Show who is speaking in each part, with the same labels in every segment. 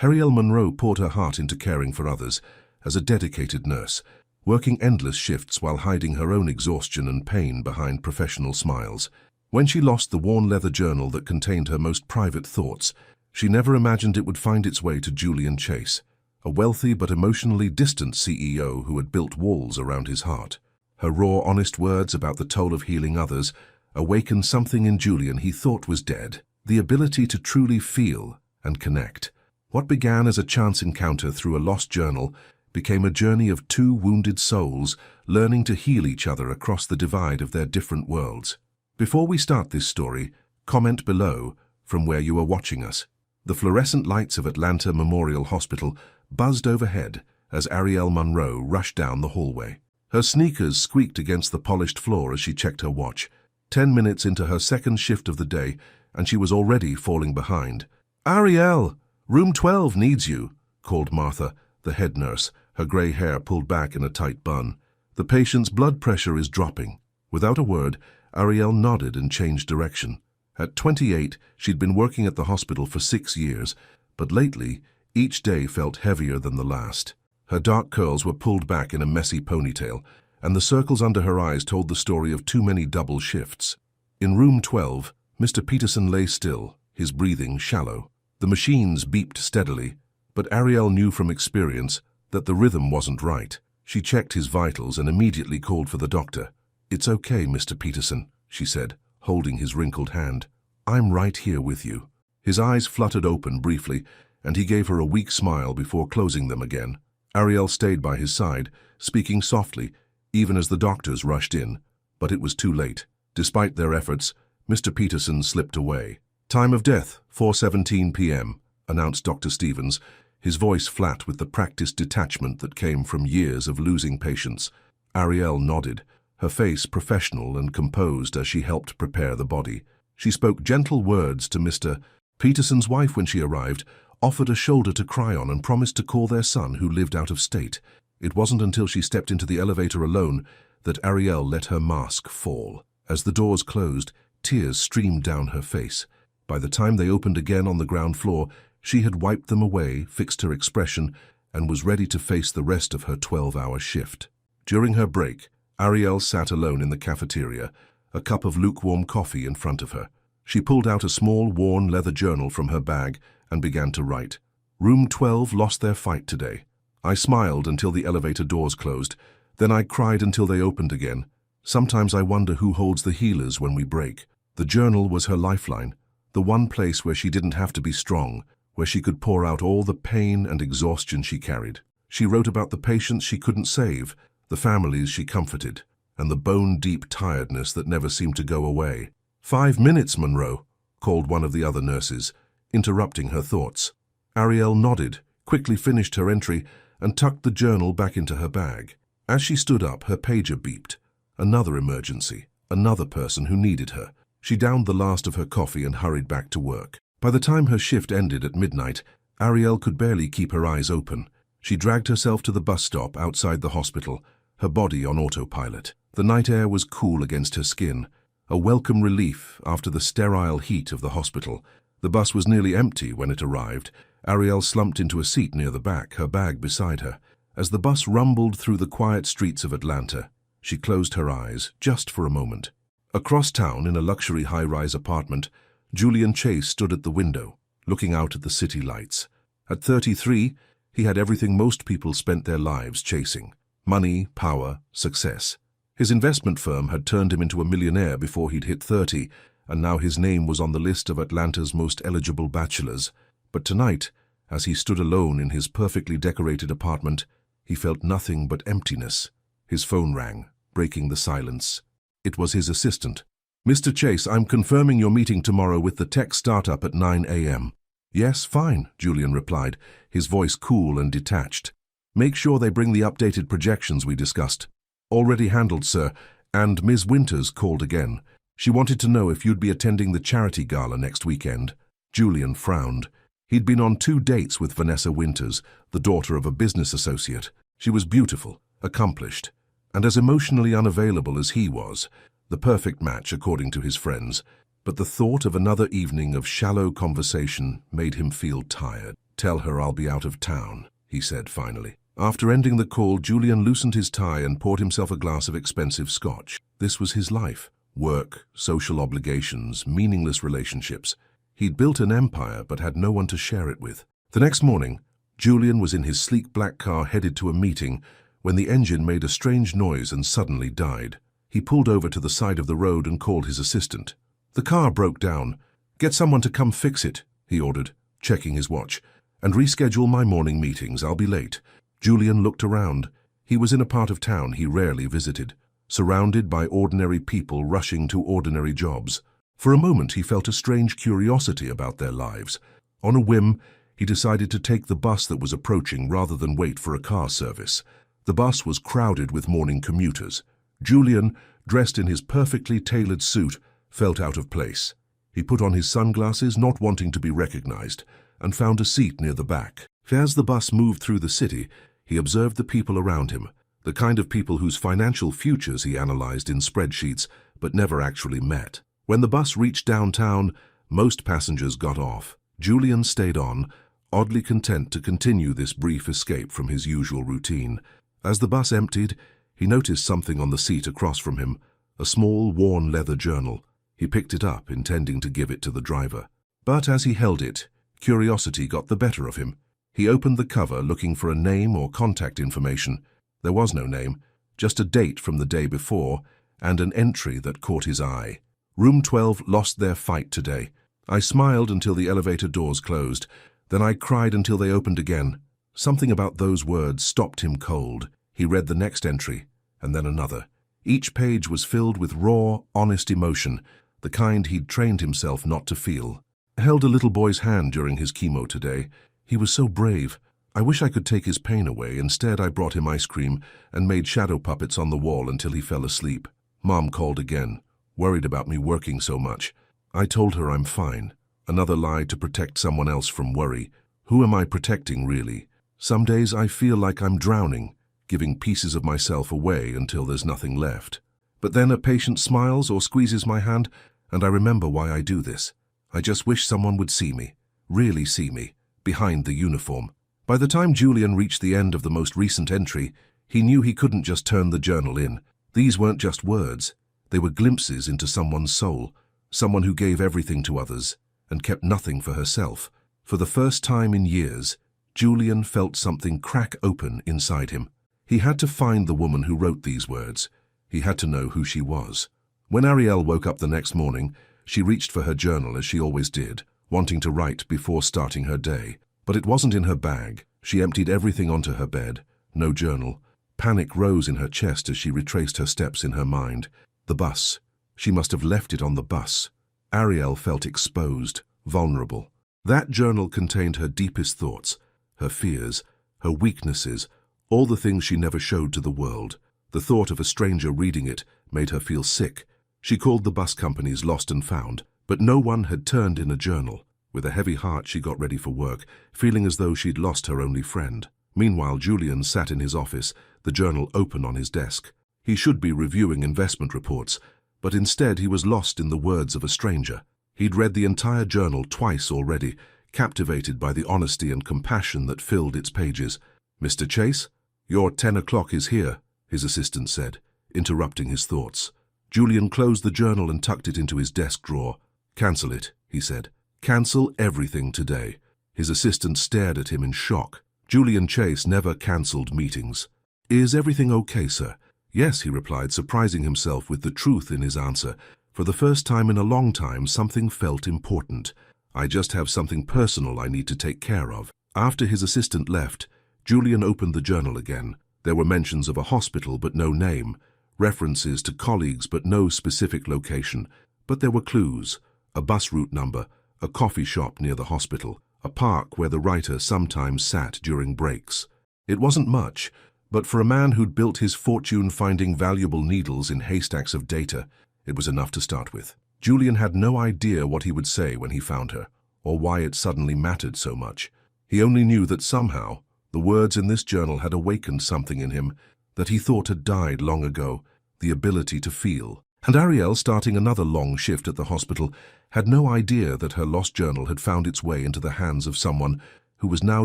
Speaker 1: Harrielle Monroe poured her heart into caring for others as a dedicated nurse, working endless shifts while hiding her own exhaustion and pain behind professional smiles. When she lost the worn leather journal that contained her most private thoughts, she never imagined it would find its way to Julian Chase, a wealthy but emotionally distant CEO who had built walls around his heart. Her raw, honest words about the toll of healing others awakened something in Julian he thought was dead, the ability to truly feel and connect. What began as a chance encounter through a lost journal became a journey of two wounded souls learning to heal each other across the divide of their different worlds. Before we start this story, comment below from where you are watching us. The fluorescent lights of Atlanta Memorial Hospital buzzed overhead as Harrielle Monroe rushed down the hallway. Her sneakers squeaked against the polished floor as she checked her watch. 10 minutes into her second shift of the day, and she was already falling behind. "Harrielle, room 12 needs you," called Martha, the head nurse, her gray hair pulled back in a tight bun. "The patient's blood pressure is dropping." Without a word, Harrielle nodded and changed direction. At 28, she'd been working at the hospital for 6 years, but lately, each day felt heavier than the last. Her dark curls were pulled back in a messy ponytail, and the circles under her eyes told the story of too many double shifts. In room 12, Mr. Peterson lay still, his breathing shallow. The machines beeped steadily, but Harrielle knew from experience that the rhythm wasn't right. She checked his vitals and immediately called for the doctor. "It's okay, Mr. Peterson," she said, holding his wrinkled hand. "I'm right here with you." His eyes fluttered open briefly, and he gave her a weak smile before closing them again. Harrielle stayed by his side, speaking softly, even as the doctors rushed in. But it was too late. Despite their efforts, Mr. Peterson slipped away. "Time of death, 4:17 p.m., announced Dr. Stevens, his voice flat with the practiced detachment that came from years of losing patients. Harrielle nodded, her face professional and composed as she helped prepare the body. She spoke gentle words to Mr. Peterson's wife when she arrived, offered a shoulder to cry on and promised to call their son who lived out of state. It wasn't until she stepped into the elevator alone that Harrielle let her mask fall. As the doors closed, tears streamed down her face. By the time they opened again on the ground floor, she had wiped them away, fixed her expression, and was ready to face the rest of her 12-hour shift. During her break, Harrielle sat alone in the cafeteria, a cup of lukewarm coffee in front of her. She pulled out a small, worn leather journal from her bag and began to write. "Room 12 lost their fight today. I smiled until the elevator doors closed. Then I cried until they opened again. Sometimes I wonder who holds the healers when we break." The journal was her lifeline, the one place where she didn't have to be strong, where she could pour out all the pain and exhaustion she carried. She wrote about the patients she couldn't save, the families she comforted, and the bone-deep tiredness that never seemed to go away. "5 minutes, Monroe," called one of the other nurses, interrupting her thoughts. Harrielle nodded, quickly finished her entry, and tucked the journal back into her bag. As she stood up, her pager beeped. Another emergency, another person who needed her. She downed the last of her coffee and hurried back to work. By the time her shift ended at midnight, Harrielle could barely keep her eyes open. She dragged herself to the bus stop outside the hospital, her body on autopilot. The night air was cool against her skin, a welcome relief after the sterile heat of the hospital. The bus was nearly empty when it arrived. Harrielle slumped into a seat near the back, her bag beside her. As the bus rumbled through the quiet streets of Atlanta, she closed her eyes, just for a moment. Across town, in a luxury high-rise apartment, Julian Chase stood at the window, looking out at the city lights. At 33, he had everything most people spent their lives chasing: money, power, success. His investment firm had turned him into a millionaire before he'd hit 30, and now his name was on the list of Atlanta's most eligible bachelors. But tonight, as he stood alone in his perfectly decorated apartment, he felt nothing but emptiness. His phone rang, breaking the silence. It was his assistant. "Mr. Chase, I'm confirming your meeting tomorrow with the tech startup at 9 a.m. "Yes, fine," Julian replied, his voice cool and detached. "Make sure they bring the updated projections we discussed." "Already handled, sir, and Ms. Winters called again. She wanted to know if you'd be attending the charity gala next weekend." Julian frowned. He'd been on 2 dates with Vanessa Winters, the daughter of a business associate. She was beautiful, accomplished, and as emotionally unavailable as he was, the perfect match according to his friends. But the thought of another evening of shallow conversation made him feel tired. "Tell her I'll be out of town," he said finally. After ending the call, Julian loosened his tie and poured himself a glass of expensive scotch. This was his life. Work, social obligations, meaningless relationships. He'd built an empire but had no one to share it with. The next morning, Julian was in his sleek black car headed to a meeting when the engine made a strange noise and suddenly died. He pulled over to the side of the road and called his assistant. "The car broke down. Get someone to come fix it," he ordered, checking his watch. "And reschedule my morning meetings. I'll be late." Julian looked around. He was in a part of town he rarely visited, surrounded by ordinary people rushing to ordinary jobs. For a moment he felt a strange curiosity about their lives. On a whim, he decided to take the bus that was approaching rather than wait for a car service. The bus was crowded with morning commuters. Julian, dressed in his perfectly tailored suit, felt out of place. He put on his sunglasses, not wanting to be recognized, and found a seat near the back. As the bus moved through the city, he observed the people around him, the kind of people whose financial futures he analyzed in spreadsheets but never actually met. When the bus reached downtown, most passengers got off. Julian stayed on, oddly content to continue this brief escape from his usual routine. As the bus emptied, he noticed something on the seat across from him, a small, worn leather journal. He picked it up, intending to give it to the driver. But as he held it, curiosity got the better of him. He opened the cover looking for a name or contact information. There was no name, just a date from the day before and an entry that caught his eye. "Room 12 lost their fight today. I smiled until the elevator doors closed. Then I cried until they opened again." Something about those words stopped him cold. He read the next entry, and then another. Each page was filled with raw, honest emotion, the kind he'd trained himself not to feel. "I held a little boy's hand during his chemo today. He was so brave. I wish I could take his pain away. Instead, I brought him ice cream and made shadow puppets on the wall until he fell asleep. Mom called again, worried about me working so much. I told her I'm fine. Another lie to protect someone else from worry. Who am I protecting, really? Some days I feel like I'm drowning, giving pieces of myself away until there's nothing left. But then a patient smiles or squeezes my hand, and I remember why I do this. I just wish someone would see me, really see me, behind the uniform." By the time Julian reached the end of the most recent entry, he knew he couldn't just turn the journal in. These weren't just words. They were glimpses into someone's soul, someone who gave everything to others and kept nothing for herself. For the first time in years, Julian felt something crack open inside him. He had to find the woman who wrote these words. He had to know who she was. When Ariel woke up the next morning, she reached for her journal as she always did, wanting to write before starting her day. But it wasn't in her bag. She emptied everything onto her bed. No journal. Panic rose in her chest as she retraced her steps in her mind. The bus. She must have left it on the bus. Ariel felt exposed, vulnerable. That journal contained her deepest thoughts, her fears, her weaknesses, all the things she never showed to the world. The thought of a stranger reading it made her feel sick. She called the bus companies lost and found, but no one had turned in a journal. With a heavy heart, she got ready for work, feeling as though she'd lost her only friend. Meanwhile, Julian sat in his office, the journal open on his desk. He should be reviewing investment reports, but instead he was lost in the words of a stranger. He'd read the entire journal twice already, captivated by the honesty and compassion that filled its pages. "Mr. Chase, your 10 o'clock is here," his assistant said, interrupting his thoughts. Julian closed the journal and tucked it into his desk drawer. "Cancel it," he said. "Cancel everything today." His assistant stared at him in shock. Julian Chase never cancelled meetings. "Is everything okay, sir?" "Yes," he replied, surprising himself with the truth in his answer. For the first time in a long time, something felt important. "I just have something personal I need to take care of." After his assistant left, Julian opened the journal again. There were mentions of a hospital but no name, references to colleagues but no specific location. But there were clues: a bus route number, a coffee shop near the hospital, a park where the writer sometimes sat during breaks. It wasn't much, but for a man who'd built his fortune finding valuable needles in haystacks of data, it was enough to start with. Julian had no idea what he would say when he found her, or why it suddenly mattered so much. He only knew that somehow the words in this journal had awakened something in him that he thought had died long ago, the ability to feel. And Ariel, starting another long shift at the hospital, had no idea that her lost journal had found its way into the hands of someone who was now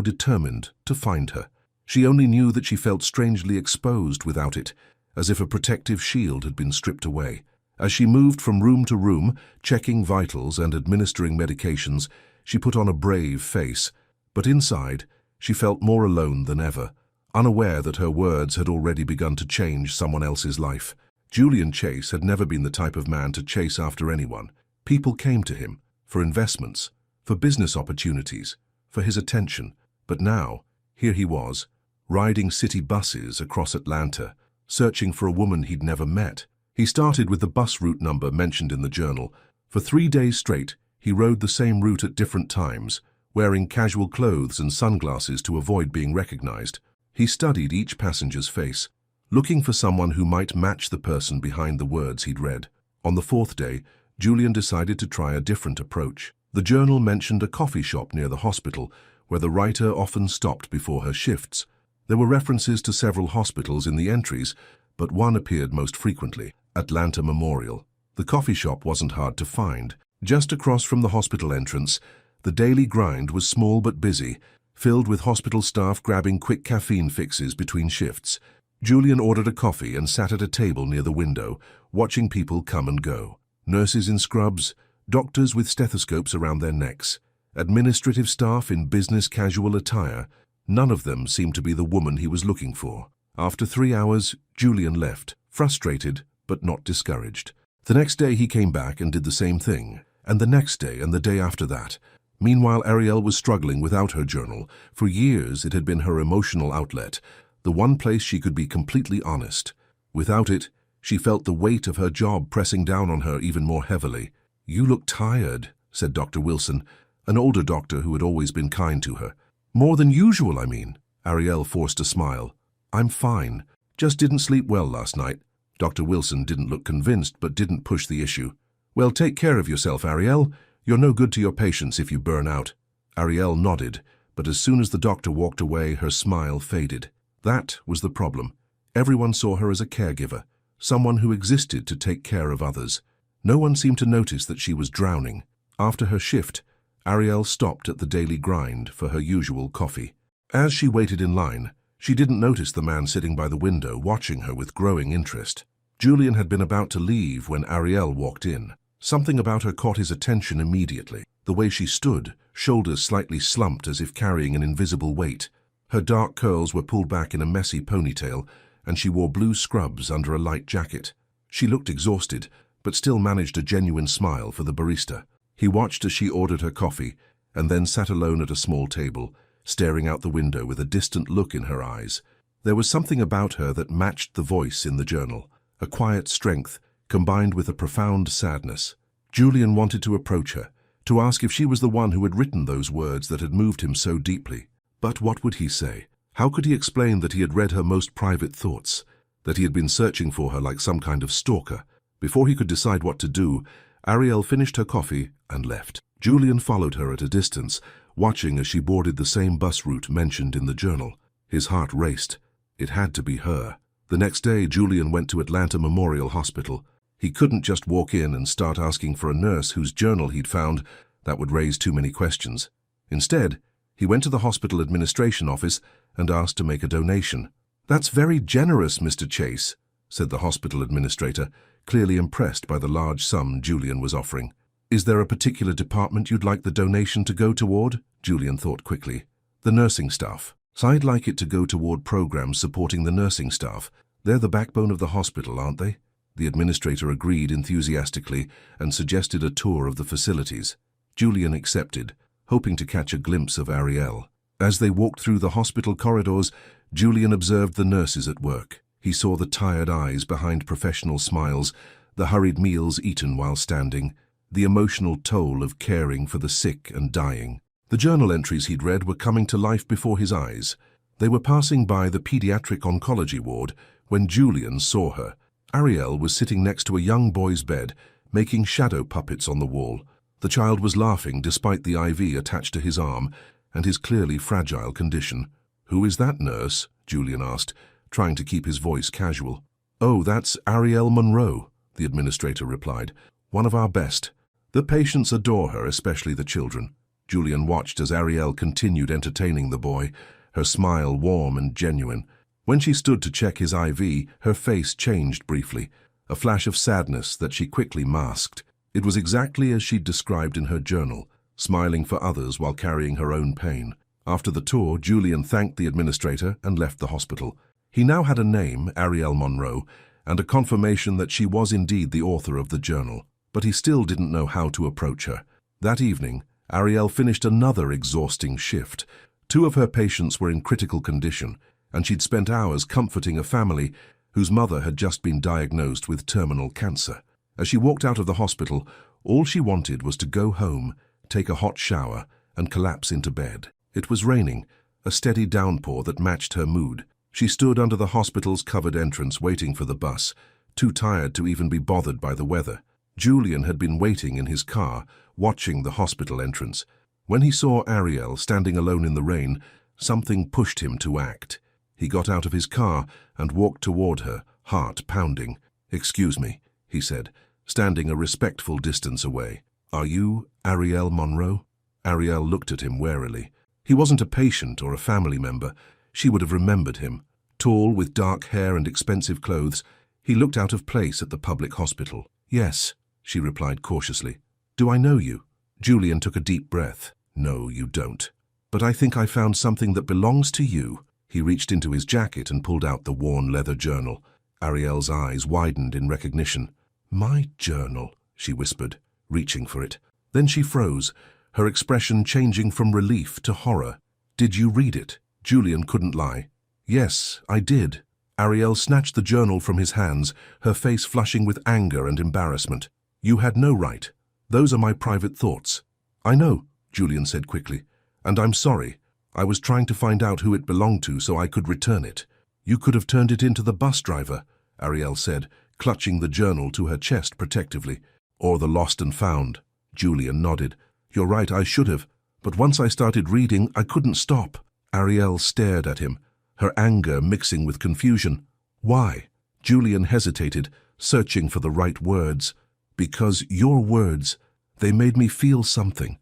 Speaker 1: determined to find her. She only knew that she felt strangely exposed without it, as if a protective shield had been stripped away. As she moved from room to room, checking vitals and administering medications, she put on a brave face, but inside, she felt more alone than ever, unaware that her words had already begun to change someone else's life. Julian Chase had never been the type of man to chase after anyone. People came to him for investments, for business opportunities, for his attention. But now, here he was, riding city buses across Atlanta, searching for a woman he'd never met. He started with the bus route number mentioned in the journal. For 3 days straight, he rode the same route at different times, wearing casual clothes and sunglasses to avoid being recognized. He studied each passenger's face, looking for someone who might match the person behind the words he'd read. On the 4th day, Julian decided to try a different approach. The journal mentioned a coffee shop near the hospital, where the writer often stopped before her shifts. There were references to several hospitals in the entries, but one appeared most frequently, Atlanta Memorial. The coffee shop wasn't hard to find. Just across from the hospital entrance, the daily grind was small but busy, filled with hospital staff grabbing quick caffeine fixes between shifts. Julian ordered a coffee and sat at a table near the window, watching people come and go. Nurses in scrubs, doctors with stethoscopes around their necks, administrative staff in business casual attire. None of them seemed to be the woman he was looking for. After 3 hours, Julian left, frustrated but not discouraged. The next day he came back and did the same thing, and the next day and the day after that. Meanwhile, Ariel was struggling without her journal. For years it had been her emotional outlet, the one place she could be completely honest. Without it, she felt the weight of her job pressing down on her even more heavily. "You look tired," said Dr. Wilson, an older doctor who had always been kind to her. "More than usual, I mean." Ariel forced a smile. "I'm fine. Just didn't sleep well last night." Dr. Wilson didn't look convinced but didn't push the issue. "Well, take care of yourself, Ariel. You're no good to your patients if you burn out." Ariel nodded, but as soon as the doctor walked away, her smile faded. That was the problem. Everyone saw her as a caregiver, someone who existed to take care of others. No one seemed to notice that she was drowning. After her shift, Ariel stopped at the daily grind for her usual coffee. As she waited in line, she didn't notice the man sitting by the window watching her with growing interest. Julian had been about to leave when Ariel walked in. Something about her caught his attention immediately. The way she stood, shoulders slightly slumped as if carrying an invisible weight. Her dark curls were pulled back in a messy ponytail, and she wore blue scrubs under a light jacket. She looked exhausted, but still managed a genuine smile for the barista. He watched as she ordered her coffee, and then sat alone at a small table, staring out the window with a distant look in her eyes. There was something about her that matched the voice in the journal, a quiet strength combined with a profound sadness. Julian wanted to approach her, to ask if she was the one who had written those words that had moved him so deeply. But what would he say? How could he explain that he had read her most private thoughts, that he had been searching for her like some kind of stalker? Before he could decide what to do, Ariel finished her coffee and left. Julian followed her at a distance, watching as she boarded the same bus route mentioned in the journal. His heart raced. It had to be her. The next day, Julian went to Atlanta Memorial Hospital. He couldn't just walk in and start asking for a nurse whose journal he'd found. That would raise too many questions. Instead, he went to the hospital administration office and asked to make a donation. "That's very generous, Mr. Chase," said the hospital administrator, clearly impressed by the large sum Julian was offering. "Is there a particular department you'd like the donation to go toward?" Julian thought quickly. "The nursing staff. So I'd like it to go toward programs supporting the nursing staff. They're the backbone of the hospital, aren't they?" The administrator agreed enthusiastically and suggested a tour of the facilities. Julian accepted, hoping to catch a glimpse of Ariel. As they walked through the hospital corridors, Julian observed the nurses at work. He saw the tired eyes behind professional smiles, the hurried meals eaten while standing, the emotional toll of caring for the sick and dying. The journal entries he'd read were coming to life before his eyes. They were passing by the pediatric oncology ward when Julian saw her. Ariel was sitting next to a young boy's bed, making shadow puppets on the wall. The child was laughing despite the IV attached to his arm and his clearly fragile condition. "Who is that, nurse?" Julian asked, trying to keep his voice casual. "Oh, that's Ariel Monroe," the administrator replied. "One of our best. The patients adore her, especially the children." Julian watched as Ariel continued entertaining the boy, her smile warm and genuine. When she stood to check his IV, her face changed briefly, a flash of sadness that she quickly masked. It was exactly as she'd described in her journal, smiling for others while carrying her own pain. After the tour, Julian thanked the administrator and left the hospital. He now had a name, Ariel Monroe, and a confirmation that she was indeed the author of the journal, but he still didn't know how to approach her. That evening, Ariel finished another exhausting shift. 2 of her patients were in critical condition, and she'd spent hours comforting a family whose mother had just been diagnosed with terminal cancer. As she walked out of the hospital, all she wanted was to go home, take a hot shower, and collapse into bed. It was raining, a steady downpour that matched her mood. She stood under the hospital's covered entrance waiting for the bus, too tired to even be bothered by the weather. Julian had been waiting in his car, watching the hospital entrance. When he saw Ariel standing alone in the rain, something pushed him to act. He got out of his car and walked toward her, heart pounding. "Excuse me," he said, standing a respectful distance away. "Are you Ariel Monroe?" Ariel looked at him warily. He wasn't a patient or a family member. She would have remembered him. Tall, with dark hair and expensive clothes, he looked out of place at the public hospital. "Yes," she replied cautiously. "Do I know you?" Julian took a deep breath. "No, you don't. But I think I found something that belongs to you." He reached into his jacket and pulled out the worn leather journal. Ariel's eyes widened in recognition. "My journal," she whispered, reaching for it. Then she froze, her expression changing from relief to horror. "Did you read it?" Julian couldn't lie. "Yes, I did." Ariel snatched the journal from his hands, her face flushing with anger and embarrassment. "You had no right. Those are my private thoughts." "I know," Julian said quickly, "and I'm sorry. I was trying to find out who it belonged to so I could return it." "You could have turned it into the bus driver," Ariel said, clutching the journal to her chest protectively. "Or the lost and found." Julian nodded. "You're right, I should have. But once I started reading, I couldn't stop." Ariel stared at him, her anger mixing with confusion. "Why?" Julian hesitated, searching for the right words. "Because your words, they made me feel something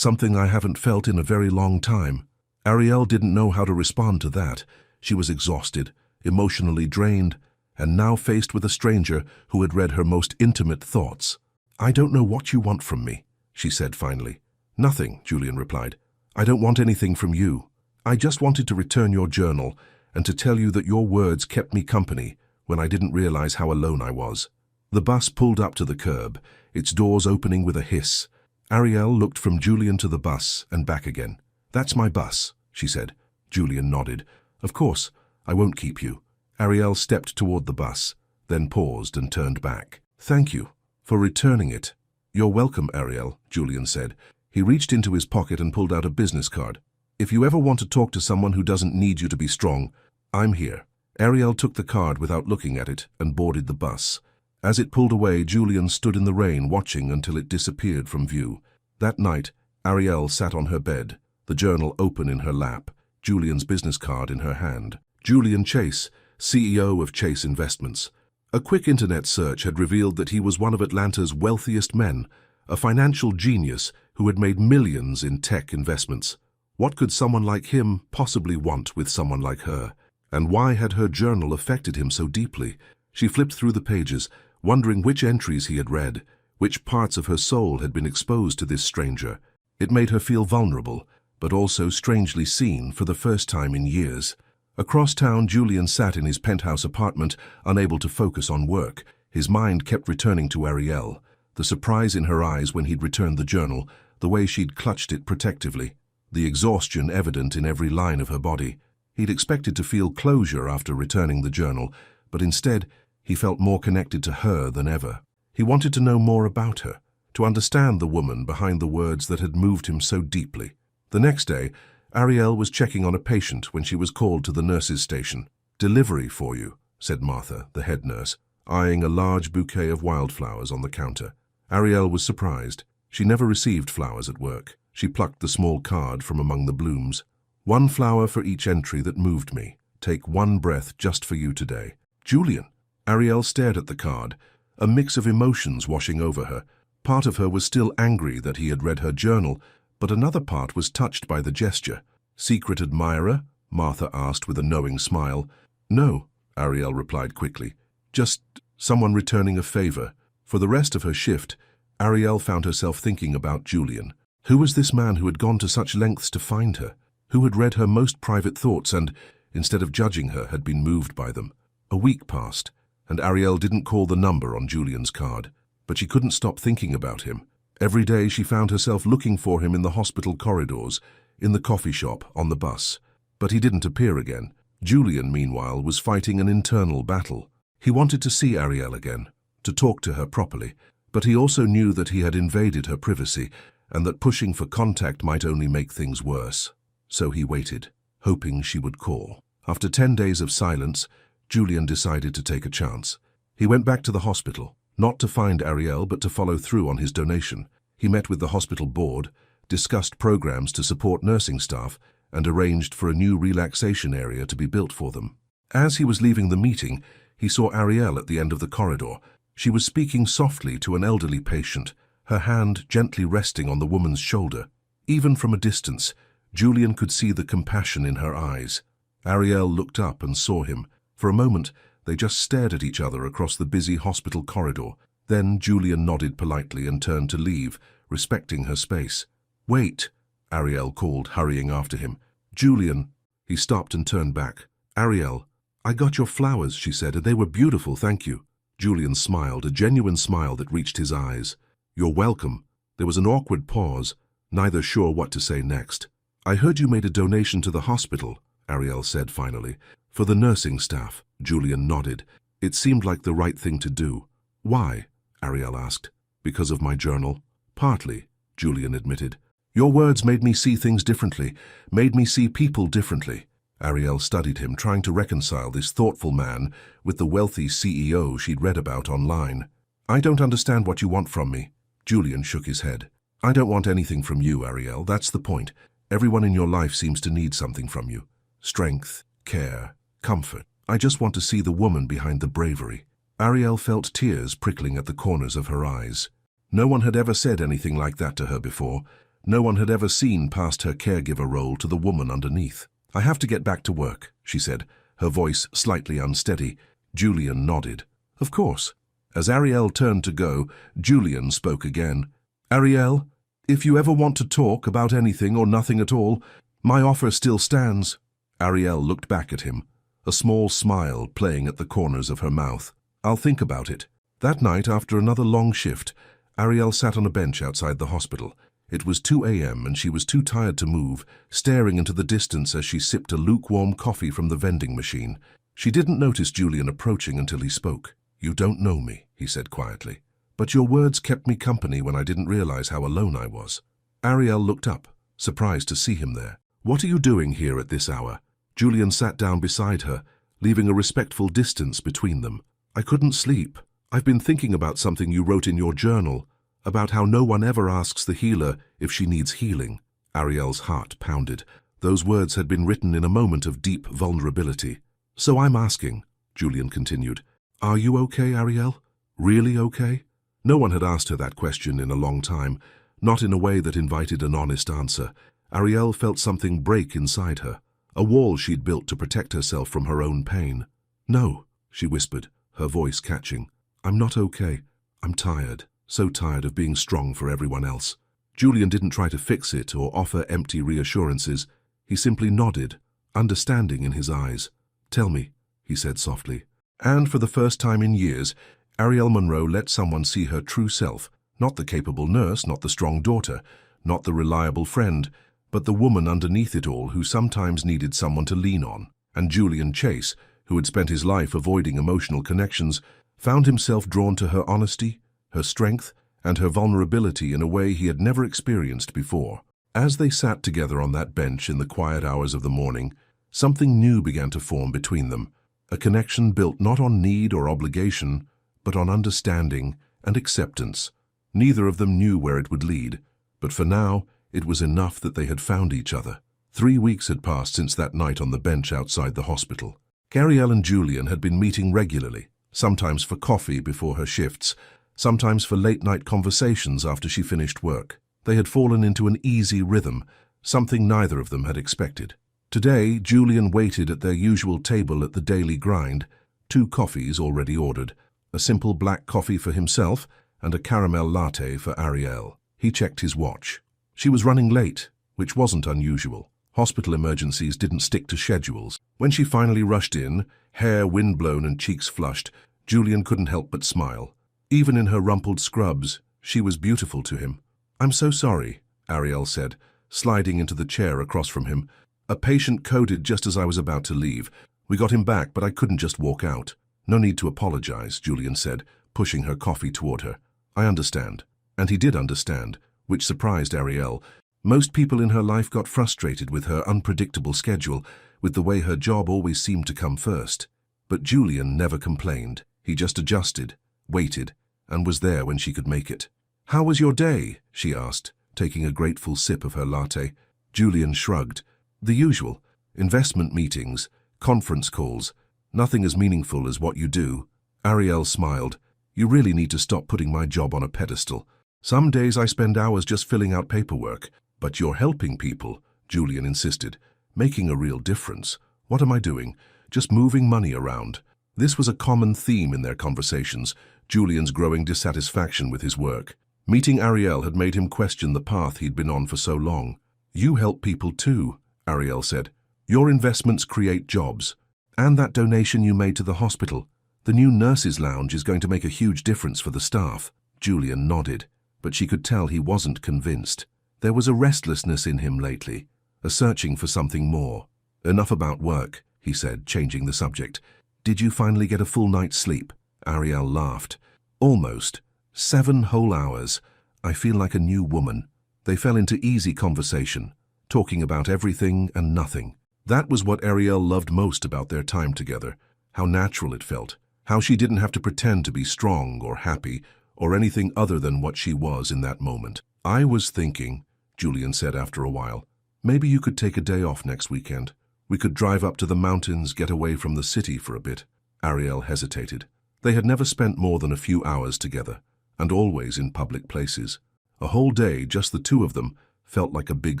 Speaker 1: I haven't felt in a very long time." Ariel didn't know how to respond to that. She was exhausted, emotionally drained, and now faced with a stranger who had read her most intimate thoughts. "I don't know what you want from me," she said finally. "Nothing," Julian replied. "I don't want anything from you. I just wanted to return your journal and to tell you that your words kept me company when I didn't realize how alone I was." The bus pulled up to the curb, its doors opening with a hiss. Ariel looked from Julian to the bus and back again. "That's my bus," she said. Julian nodded. "Of course, I won't keep you." Ariel stepped toward the bus, then paused and turned back. "Thank you for returning it." "You're welcome, Ariel," Julian said. He reached into his pocket and pulled out a business card. "If you ever want to talk to someone who doesn't need you to be strong, I'm here." Ariel took the card without looking at it and boarded the bus. As it pulled away, Julian stood in the rain watching until it disappeared from view. That night, Ariel sat on her bed, the journal open in her lap, Julian's business card in her hand. Julian Chase, CEO of Chase Investments. A quick internet search had revealed that he was one of Atlanta's wealthiest men, a financial genius who had made millions in tech investments. What could someone like him possibly want with someone like her? And why had her journal affected him so deeply? She flipped through the pages, wondering which entries he had read, which parts of her soul had been exposed to this stranger. It made her feel vulnerable, but also strangely seen for the first time in years. Across town, Julian sat in his penthouse apartment, unable to focus on work. His mind kept returning to Ariel, the surprise in her eyes when he'd returned the journal, the way she'd clutched it protectively, the exhaustion evident in every line of her body. He'd expected to feel closure after returning the journal, but instead, he felt more connected to her than ever. He wanted to know more about her, to understand the woman behind the words that had moved him so deeply. The next day, Ariel was checking on a patient when she was called to the nurse's station. "Delivery for you," said Martha, the head nurse, eyeing a large bouquet of wildflowers on the counter. Ariel was surprised. She never received flowers at work. She plucked the small card from among the blooms. "One flower for each entry that moved me. Take one breath just for you today." "Julian." Ariel stared at the card, a mix of emotions washing over her. Part of her was still angry that he had read her journal, But another part was touched by the gesture. "Secret admirer?" Martha asked with a knowing smile. "No," Ariel replied quickly. "Just someone returning a favor." For the rest of her shift, Ariel found herself thinking about Julian. Who was this man who had gone to such lengths to find her? Who had read her most private thoughts and, instead of judging her, had been moved by them? A week passed, and Ariel didn't call the number on Julian's card. But she couldn't stop thinking about him. Every day she found herself looking for him in the hospital corridors, in the coffee shop, on the bus. But he didn't appear again. Julian, meanwhile, was fighting an internal battle. He wanted to see Ariel again, to talk to her properly, but he also knew that he had invaded her privacy and that pushing for contact might only make things worse. So he waited, hoping she would call. After 10 days of silence, Julian decided to take a chance. He went back to the hospital, not to find Ariel but to follow through on his donation. He met with the hospital board, discussed programs to support nursing staff, and arranged for a new relaxation area to be built for them. As he was leaving the meeting, he saw Ariel at the end of the corridor. She was speaking softly to an elderly patient, her hand gently resting on the woman's shoulder. Even from a distance, Julian could see the compassion in her eyes. Ariel looked up and saw him. For a moment, they just stared at each other across the busy hospital corridor. Then Julian nodded politely and turned to leave, respecting her space. "Wait," Ariel called, hurrying after him. "Julian." He stopped and turned back. "Ariel, I got your flowers," she said, "and they were beautiful, thank you." Julian smiled, a genuine smile that reached his eyes. "You're welcome." There was an awkward pause, neither sure what to say next. "I heard you made a donation to the hospital," Ariel said finally. "For the nursing staff." Julian nodded. It seemed like the right thing to do. "Why?" Ariel asked. "Because of my journal?" "Partly," Julian admitted. "Your words made me see things differently, made me see people differently." Ariel studied him, trying to reconcile this thoughtful man with the wealthy CEO she'd read about online. "I don't understand what you want from me." Julian shook his head. "I don't want anything from you, Ariel. That's the point. Everyone in your life seems to need something from you. Strength, care, comfort. I just want to see the woman behind the bravery." Ariel felt tears prickling at the corners of her eyes. No one had ever said anything like that to her before. No one had ever seen past her caregiver role to the woman underneath. "I have to get back to work," she said, her voice slightly unsteady. Julian nodded. "Of course." As Ariel turned to go, Julian spoke again. "Ariel, if you ever want to talk about anything or nothing at all, my offer still stands." Ariel looked back at him, a small smile playing at the corners of her mouth. "I'll think about it." That night, after another long shift, Ariel sat on a bench outside the hospital. It was 2 a.m. and she was too tired to move, staring into the distance as she sipped a lukewarm coffee from the vending machine. She didn't notice Julian approaching until he spoke. "You don't know me," he said quietly. "But your words kept me company when I didn't realize how alone I was." Ariel looked up, surprised to see him there. "What are you doing here at this hour?" Julian sat down beside her, leaving a respectful distance between them. "I couldn't sleep. I've been thinking about something you wrote in your journal, about how no one ever asks the healer if she needs healing." Ariel's heart pounded. Those words had been written in a moment of deep vulnerability. "So I'm asking," Julian continued, "are you okay, Ariel? Really okay?" No one had asked her that question in a long time, not in a way that invited an honest answer. Ariel felt something break inside her, a wall she'd built to protect herself from her own pain. "No," she whispered, her voice catching. "I'm not okay. I'm tired. So tired of being strong for everyone else." Julian didn't try to fix it or offer empty reassurances. He simply nodded, understanding in his eyes. "Tell me," he said softly. And for the first time in years, Ariel Monroe let someone see her true self, not the capable nurse, not the strong daughter, not the reliable friend, but the woman underneath it all who sometimes needed someone to lean on. And Julian Chase, who had spent his life avoiding emotional connections, found himself drawn to her honesty, her strength, and her vulnerability in a way he had never experienced before. As they sat together on that bench in the quiet hours of the morning, something new began to form between them, a connection built not on need or obligation, but on understanding and acceptance. Neither of them knew where it would lead, but for now, it was enough that they had found each other. 3 weeks had passed since that night on the bench outside the hospital. Ariel and Julian had been meeting regularly, sometimes for coffee before her shifts, sometimes for late-night conversations after she finished work. They had fallen into an easy rhythm, something neither of them had expected. Today, Julian waited at their usual table at the daily grind, 2 coffees already ordered, a simple black coffee for himself and a caramel latte for Ariel. He checked his watch. She was running late, which wasn't unusual. Hospital emergencies didn't stick to schedules. When she finally rushed in, hair windblown and cheeks flushed, Julian couldn't help but smile. Even in her rumpled scrubs, she was beautiful to him. "I'm so sorry," Ariel said, sliding into the chair across from him. "A patient coded just as I was about to leave. We got him back, but I couldn't just walk out." "No need to apologize," Julian said, pushing her coffee toward her. "I understand." And he did understand, which surprised Ariel. Most people in her life got frustrated with her unpredictable schedule, with the way her job always seemed to come first. But Julian never complained. He just adjusted, waited, and was there when she could make it. "How was your day?" she asked, taking a grateful sip of her latte. Julian shrugged. "The usual. Investment meetings, conference calls. Nothing as meaningful as what you do." Ariel smiled. "You really need to stop putting my job on a pedestal. Some days I spend hours just filling out paperwork. But you're helping people," Julian insisted. "Making a real difference. What am I doing? Just moving money around." This was a common theme in their conversations, Julian's growing dissatisfaction with his work. Meeting Ariel had made him question the path he'd been on for so long. "You help people too," Ariel said. "Your investments create jobs. And that donation you made to the hospital. The new nurses' lounge is going to make a huge difference for the staff." Julian nodded, but she could tell he wasn't convinced. There was a restlessness in him lately, a searching for something more. "Enough about work," he said, changing the subject. "Did you finally get a full night's sleep?" Ariel laughed. "Almost. 7 whole hours. I feel like a new woman." They fell into easy conversation, talking about everything and nothing. That was what Ariel loved most about their time together, how natural it felt, how she didn't have to pretend to be strong or happy or anything other than what she was in that moment. "I was thinking," Julian said after a while, "maybe you could take a day off next weekend. We could drive up to the mountains, get away from the city for a bit." Ariel hesitated. They had never spent more than a few hours together, and always in public places. A whole day, just the two of them, felt like a big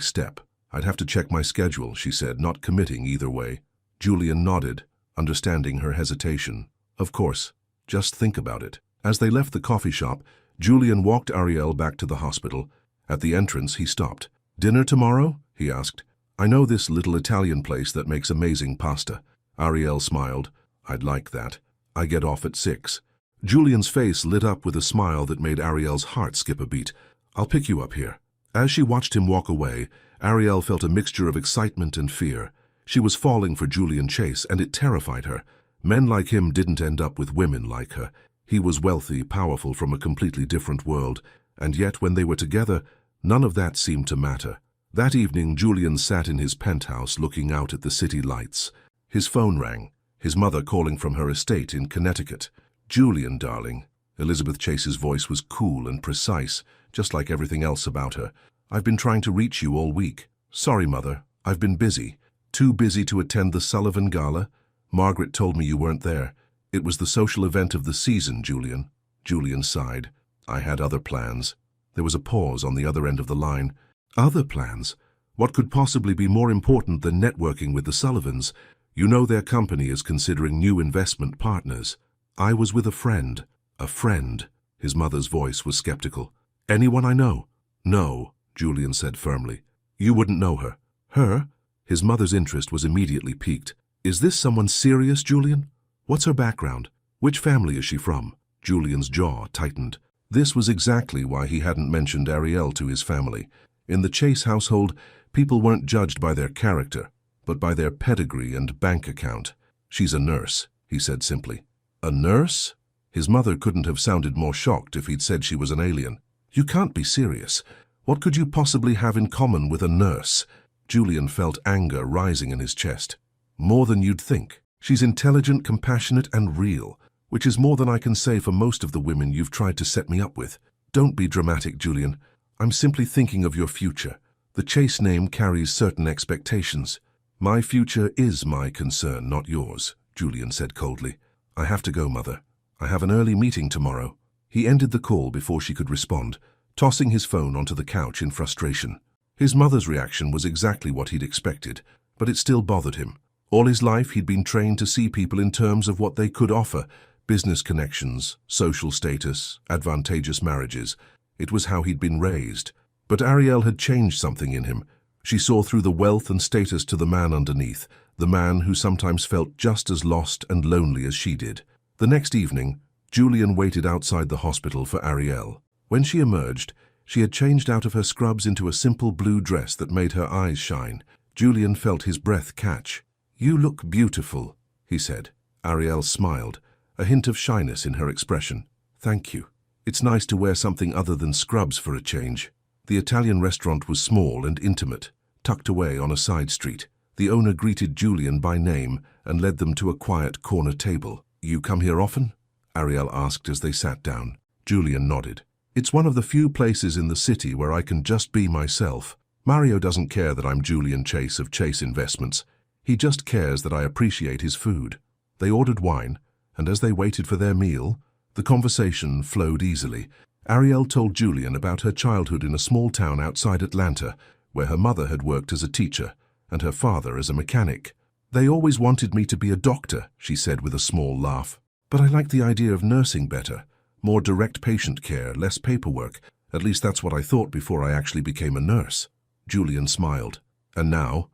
Speaker 1: step. "I'd have to check my schedule," she said, not committing either way. Julian nodded, understanding her hesitation. "Of course. Just think about it." As they left the coffee shop, Julian walked Ariel back to the hospital. At the entrance, he stopped. "Dinner tomorrow?" he asked. "I know this little Italian place that makes amazing pasta." Ariel smiled. "I'd like that. I get off at 6. Julian's face lit up with a smile that made Ariel's heart skip a beat. "I'll pick you up here." As she watched him walk away, Ariel felt a mixture of excitement and fear. She was falling for Julian Chase, and it terrified her. Men like him didn't end up with women like her. He was wealthy, powerful from a completely different world, and yet when they were together, none of that seemed to matter. That evening, Julian sat in his penthouse looking out at the city lights. His phone rang, his mother calling from her estate in Connecticut. "Julian, darling." Elizabeth Chase's voice was cool and precise, just like everything else about her. "I've been trying to reach you all week." "Sorry, Mother. I've been busy. Too busy to attend the Sullivan Gala. Margaret told me you weren't there. It was the social event of the season, Julian." Julian sighed. "I had other plans." There was a pause on the other end of the line. "Other plans? What could possibly be more important than networking with the Sullivans? You know their company is considering new investment partners." "I was with a friend." "A friend?" His mother's voice was skeptical. "Anyone I know?" "No," Julian said firmly. "You wouldn't know her." "Her?" His mother's interest was immediately piqued. "Is this someone serious, Julian? What's her background? Which family is she from?" Julian's jaw tightened. This was exactly why he hadn't mentioned Ariel to his family. In the Chase household, people weren't judged by their character, but by their pedigree and bank account. "She's a nurse," he said simply. "A nurse?" His mother couldn't have sounded more shocked if he'd said she was an alien. "You can't be serious. What could you possibly have in common with a nurse?" Julian felt anger rising in his chest. "More than you'd think. She's intelligent, compassionate, and real, which is more than I can say for most of the women you've tried to set me up with." "Don't be dramatic, Julian. I'm simply thinking of your future. The Chase name carries certain expectations." "My future is my concern, not yours," Julian said coldly. "I have to go, Mother. I have an early meeting tomorrow." He ended the call before she could respond. tossing his phone onto the couch in frustration. His mother's reaction was exactly what he'd expected, but it still bothered him. All his life he'd been trained to see people in terms of what they could offer: business connections, social status, advantageous marriages. It was how he'd been raised. But Ariel had changed something in him. She saw through the wealth and status to the man underneath, the man who sometimes felt just as lost and lonely as she did. The next evening, Julian waited outside the hospital for Ariel. When she emerged, she had changed out of her scrubs into a simple blue dress that made her eyes shine. Julian felt his breath catch. "You look beautiful," he said. Ariel smiled, a hint of shyness in her expression. "Thank you. It's nice to wear something other than scrubs for a change." The Italian restaurant was small and intimate, tucked away on a side street. The owner greeted Julian by name and led them to a quiet corner table. "You come here often?" Ariel asked as they sat down. Julian nodded. "It's one of the few places in the city where I can just be myself. Mario doesn't care that I'm Julian Chase of Chase Investments. He just cares that I appreciate his food." They ordered wine, and as they waited for their meal, the conversation flowed easily. Ariel told Julian about her childhood in a small town outside Atlanta, where her mother had worked as a teacher and her father as a mechanic. "They always wanted me to be a doctor," she said with a small laugh. "But I like the idea of nursing better. More direct patient care, less paperwork. At least that's what I thought before I actually became a nurse." Julian smiled. "And now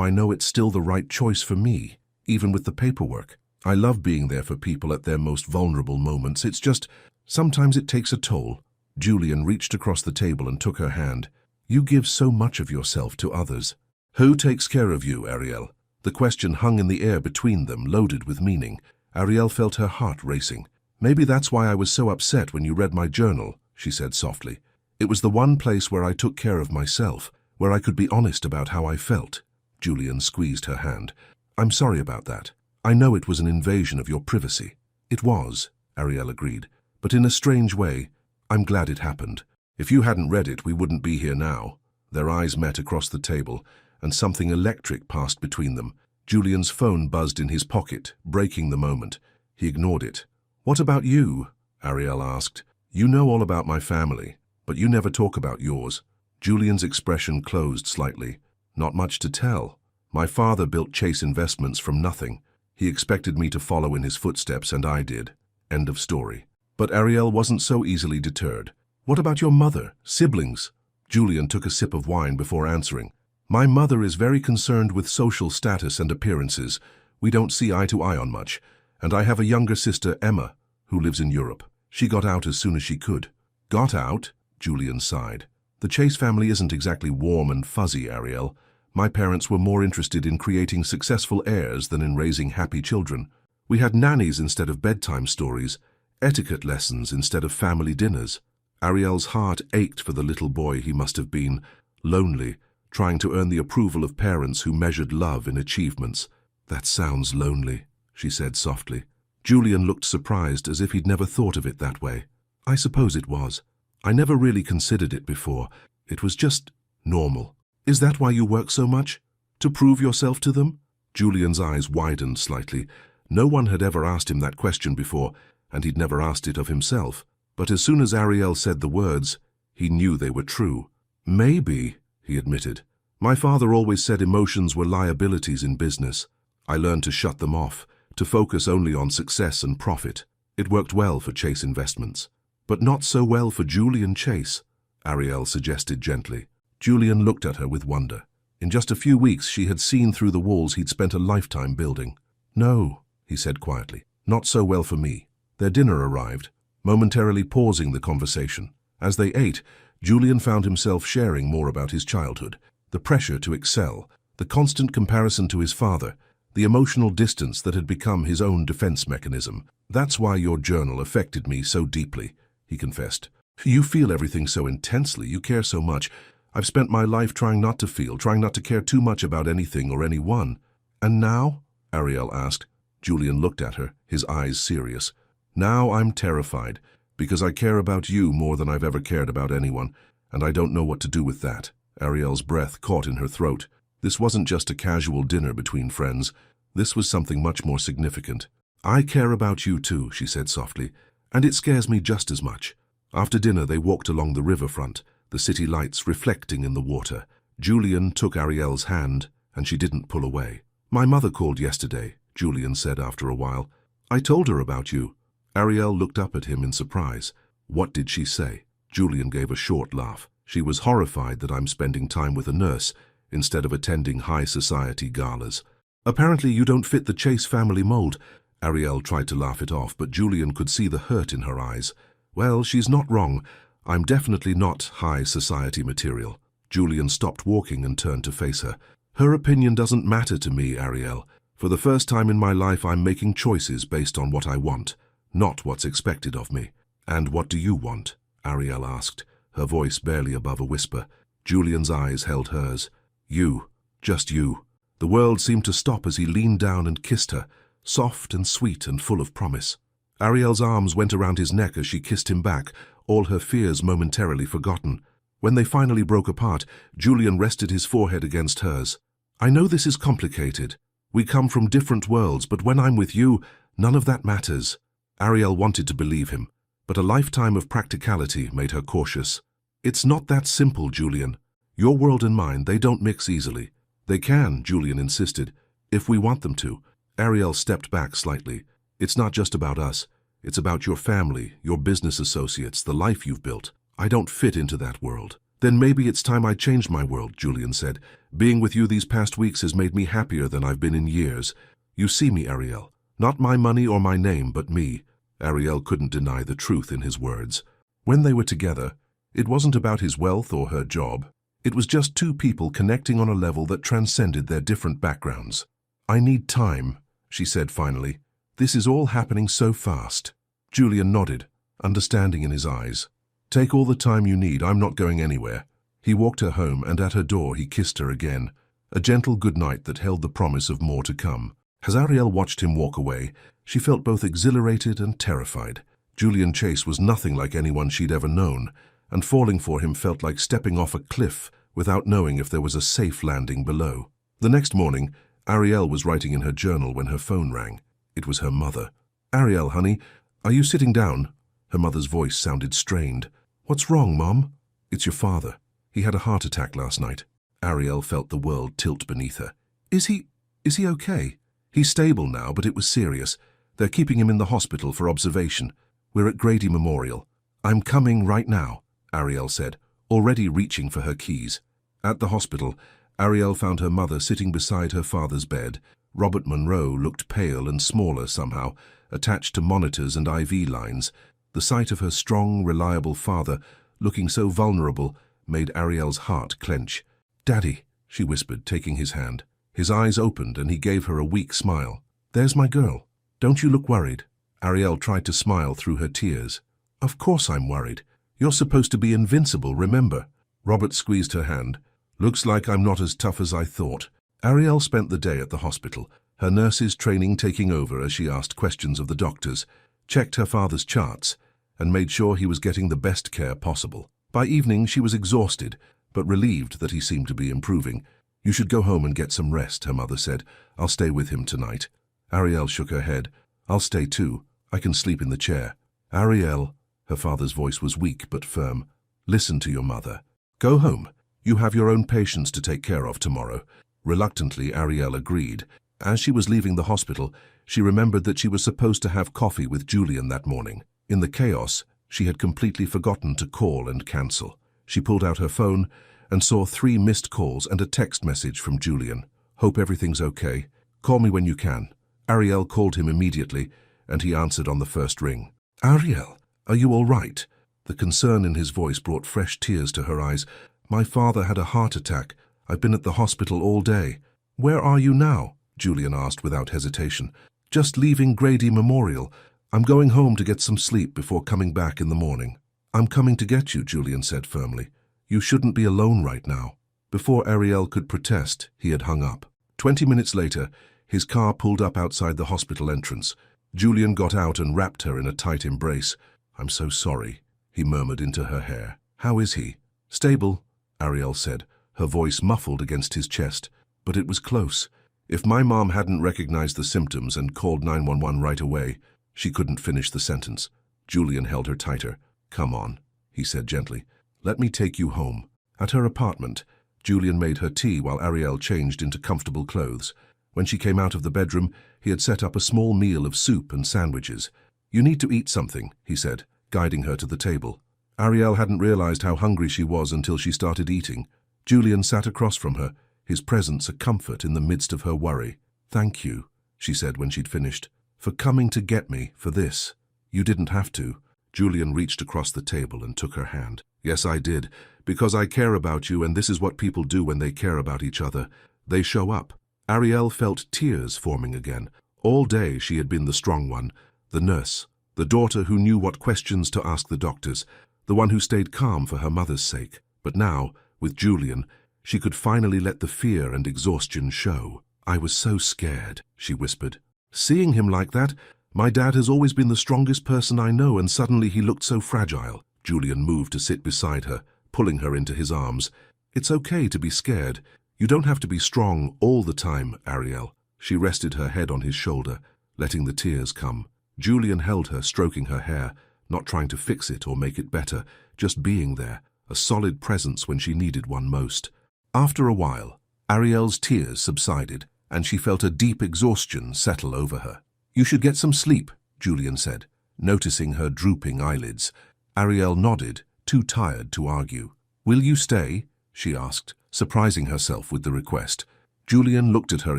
Speaker 1: I know it's still the right choice for me, even with the paperwork. I love being there for people at their most vulnerable moments. It's just, sometimes it takes a toll." Julian reached across the table and took her hand. "You give so much of yourself to others." "Who takes care of you, Ariel?" The question hung in the air between them, loaded with meaning. Ariel felt her heart racing. "Maybe that's why I was so upset when you read my journal," she said softly. "It was the one place where I took care of myself, where I could be honest about how I felt." Julian squeezed her hand. "I'm sorry about that. I know it was an invasion of your privacy." "It was," Ariel agreed, "but in a strange way. I'm glad it happened. If you hadn't read it, we wouldn't be here now." Their eyes met across the table, and something electric passed between them. Julian's phone buzzed in his pocket, breaking the moment. He ignored it. "What about you?" Ariel asked. "You know all about my family, but you never talk about yours." Julian's expression closed slightly. "Not much to tell. My father built Chase Investments from nothing. He expected me to follow in his footsteps, and I did. End of story." But Ariel wasn't so easily deterred. "What about your mother? Siblings?" Julian took a sip of wine before answering. "My mother is very concerned with social status and appearances. We don't see eye to eye on much. And I have a younger sister, Emma, who lives in Europe. She got out as soon as she could." "Got out?" Julian sighed. "The Chase family isn't exactly warm and fuzzy, Ariel. My parents were more interested in creating successful heirs than in raising happy children. We had nannies instead of bedtime stories, etiquette lessons instead of family dinners." Ariel's heart ached for the little boy he must have been, lonely, trying to earn the approval of parents who measured love in achievements. "That sounds lonely," she said softly. Julian looked surprised, as if he'd never thought of it that way. "I suppose it was. I never really considered it before. It was just normal." "Is that why you work so much? To prove yourself to them?" Julian's eyes widened slightly. No one had ever asked him that question before, and he'd never asked it of himself. But as soon as Ariel said the words, he knew they were true. "Maybe," he admitted. "My father always said emotions were liabilities in business. I learned to shut them off, to focus only on success and profit. It worked well for Chase Investments." "But not so well for Julian Chase," Ariel suggested gently. Julian looked at her with wonder. In just a few weeks she had seen through the walls he'd spent a lifetime building. "No," he said quietly, "not so well for me." Their dinner arrived, momentarily pausing the conversation. As they ate, Julian found himself sharing more about his childhood, the pressure to excel, the constant comparison to his father, the emotional distance that had become his own defense mechanism. "That's why your journal affected me so deeply," he confessed. "You feel everything so intensely, you care so much. I've spent my life trying not to feel, trying not to care too much about anything or anyone." "And now?" Ariel asked. Julian looked at her, his eyes serious. "Now I'm terrified, because I care about you more than I've ever cared about anyone, and I don't know what to do with that." Ariel's breath caught in her throat. This wasn't just a casual dinner between friends. This was something much more significant. "I care about you too," she said softly, "and it scares me just as much. After dinner, they walked along the riverfront, the city lights reflecting in the water. Julian took Ariel's hand, and she didn't pull away. "My mother called yesterday," Julian said after a while. "I told her about you." Ariel looked up at him in surprise. "What did she say?" Julian gave a short laugh. "She was horrified that I'm spending time with a nurse instead of attending high society galas." "Apparently you don't fit the Chase family mold." Ariel tried to laugh it off, but Julian could see the hurt in her eyes. "Well, she's not wrong. I'm definitely not high society material." Julian stopped walking and turned to face her. "Her opinion doesn't matter to me, Ariel. For the first time in my life, I'm making choices based on what I want, not what's expected of me." "And what do you want?" Ariel asked, her voice barely above a whisper. Julian's eyes held hers. "You. Just you." The world seemed to stop as he leaned down and kissed her, soft and sweet and full of promise. Ariel's arms went around his neck as she kissed him back, all her fears momentarily forgotten. When they finally broke apart, Julian rested his forehead against hers. "I know this is complicated. We come from different worlds, but when I'm with you, none of that matters." Ariel wanted to believe him, but a lifetime of practicality made her cautious. "It's not that simple, Julian. Your world and mine, they don't mix easily." "They can," Julian insisted, "if we want them to." Ariel stepped back slightly. "It's not just about us. It's about your family, your business associates, the life you've built. I don't fit into that world." "Then maybe it's time I changed my world," Julian said. "Being with you these past weeks has made me happier than I've been in years. You see me, Ariel. Not my money or my name, but me." Ariel couldn't deny the truth in his words. When they were together, it wasn't about his wealth or her job. It was just two people connecting on a level that transcended their different backgrounds. "I need time," she said finally. "This is all happening so fast." Julian nodded, understanding in his eyes. "Take all the time you need. I'm not going anywhere." He walked her home, and at her door he kissed her again, a gentle goodnight that held the promise of more to come. As Ariel watched him walk away, she felt both exhilarated and terrified. Julian Chase was nothing like anyone she'd ever known, and falling for him felt like stepping off a cliff without knowing if there was a safe landing below. The next morning, Ariel was writing in her journal when her phone rang. It was her mother. "Ariel, honey, are you sitting down?" Her mother's voice sounded strained. "What's wrong, Mom?" "It's your father. He had a heart attack last night." Ariel felt the world tilt beneath her. Is he okay?" "He's stable now, but it was serious. They're keeping him in the hospital for observation. We're at Grady Memorial." "I'm coming right now," Ariel said, already reaching for her keys. At the hospital, Ariel found her mother sitting beside her father's bed. Robert Monroe looked pale and smaller somehow, attached to monitors and IV lines. The sight of her strong, reliable father, looking so vulnerable, made Ariel's heart clench. "Daddy," she whispered, taking his hand. His eyes opened and he gave her a weak smile. "There's my girl. Don't you look worried?" Ariel tried to smile through her tears. "Of course I'm worried. You're supposed to be invincible, remember?" Robert squeezed her hand. "Looks like I'm not as tough as I thought." Ariel spent the day at the hospital, her nurses' training taking over as she asked questions of the doctors, checked her father's charts, and made sure he was getting the best care possible. By evening, she was exhausted, but relieved that he seemed to be improving. "You should go home and get some rest," her mother said. "I'll stay with him tonight." Ariel shook her head. "I'll stay too. I can sleep in the chair." "Ariel," her father's voice was weak but firm, "listen to your mother. Go home. You have your own patients to take care of tomorrow." Reluctantly, Ariel agreed. As she was leaving the hospital, she remembered that she was supposed to have coffee with Julian that morning. In the chaos, she had completely forgotten to call and cancel. She pulled out her phone and saw 3 missed calls and a text message from Julian. "Hope everything's okay. Call me when you can." Ariel called him immediately, and he answered on the first ring. "Ariel, are you all right?" The concern in his voice brought fresh tears to her eyes. "My father had a heart attack. I've been at the hospital all day." "Where are you now?" Julian asked without hesitation. "Just leaving Grady Memorial. I'm going home to get some sleep before coming back in the morning." "I'm coming to get you," Julian said firmly. "You shouldn't be alone right now." Before Ariel could protest, he had hung up. 20 minutes later, his car pulled up outside the hospital entrance. Julian got out and wrapped her in a tight embrace. "I'm so sorry," he murmured into her hair. "How is he?" "Stable," Ariel said, her voice muffled against his chest. "But it was close. If my mom hadn't recognized the symptoms and called 911 right away," she couldn't finish the sentence. Julian held her tighter. Come on, he said gently. Let me take you home. At her apartment, Julian made her tea while Ariel changed into comfortable clothes. When she came out of the bedroom, he had set up a small meal of soup and sandwiches. You need to eat something, he said, guiding her to the table. Ariel hadn't realized how hungry she was until she started eating. Julian sat across from her, his presence a comfort in the midst of her worry. Thank you, she said when she'd finished, for coming to get me for this. You didn't have to. Julian reached across the table and took her hand. Yes, I did, because I care about you, and this is what people do when they care about each other. They show up. Ariel felt tears forming again. All day she had been the strong one, the nurse, the daughter who knew what questions to ask the doctors, the one who stayed calm for her mother's sake. But now, with Julian, she could finally let the fear and exhaustion show. I was so scared, she whispered. Seeing him like that, my dad has always been the strongest person I know, and suddenly he looked so fragile. Julian moved to sit beside her, pulling her into his arms. It's okay to be scared. You don't have to be strong all the time, Ariel. She rested her head on his shoulder, letting the tears come. Julian held her, stroking her hair, not trying to fix it or make it better, just being there, a solid presence when she needed one most. After a while, Ariel's tears subsided, and she felt a deep exhaustion settle over her. You should get some sleep, Julian said, noticing her drooping eyelids. Ariel nodded, too tired to argue. Will you stay? She asked, surprising herself with the request. Julian looked at her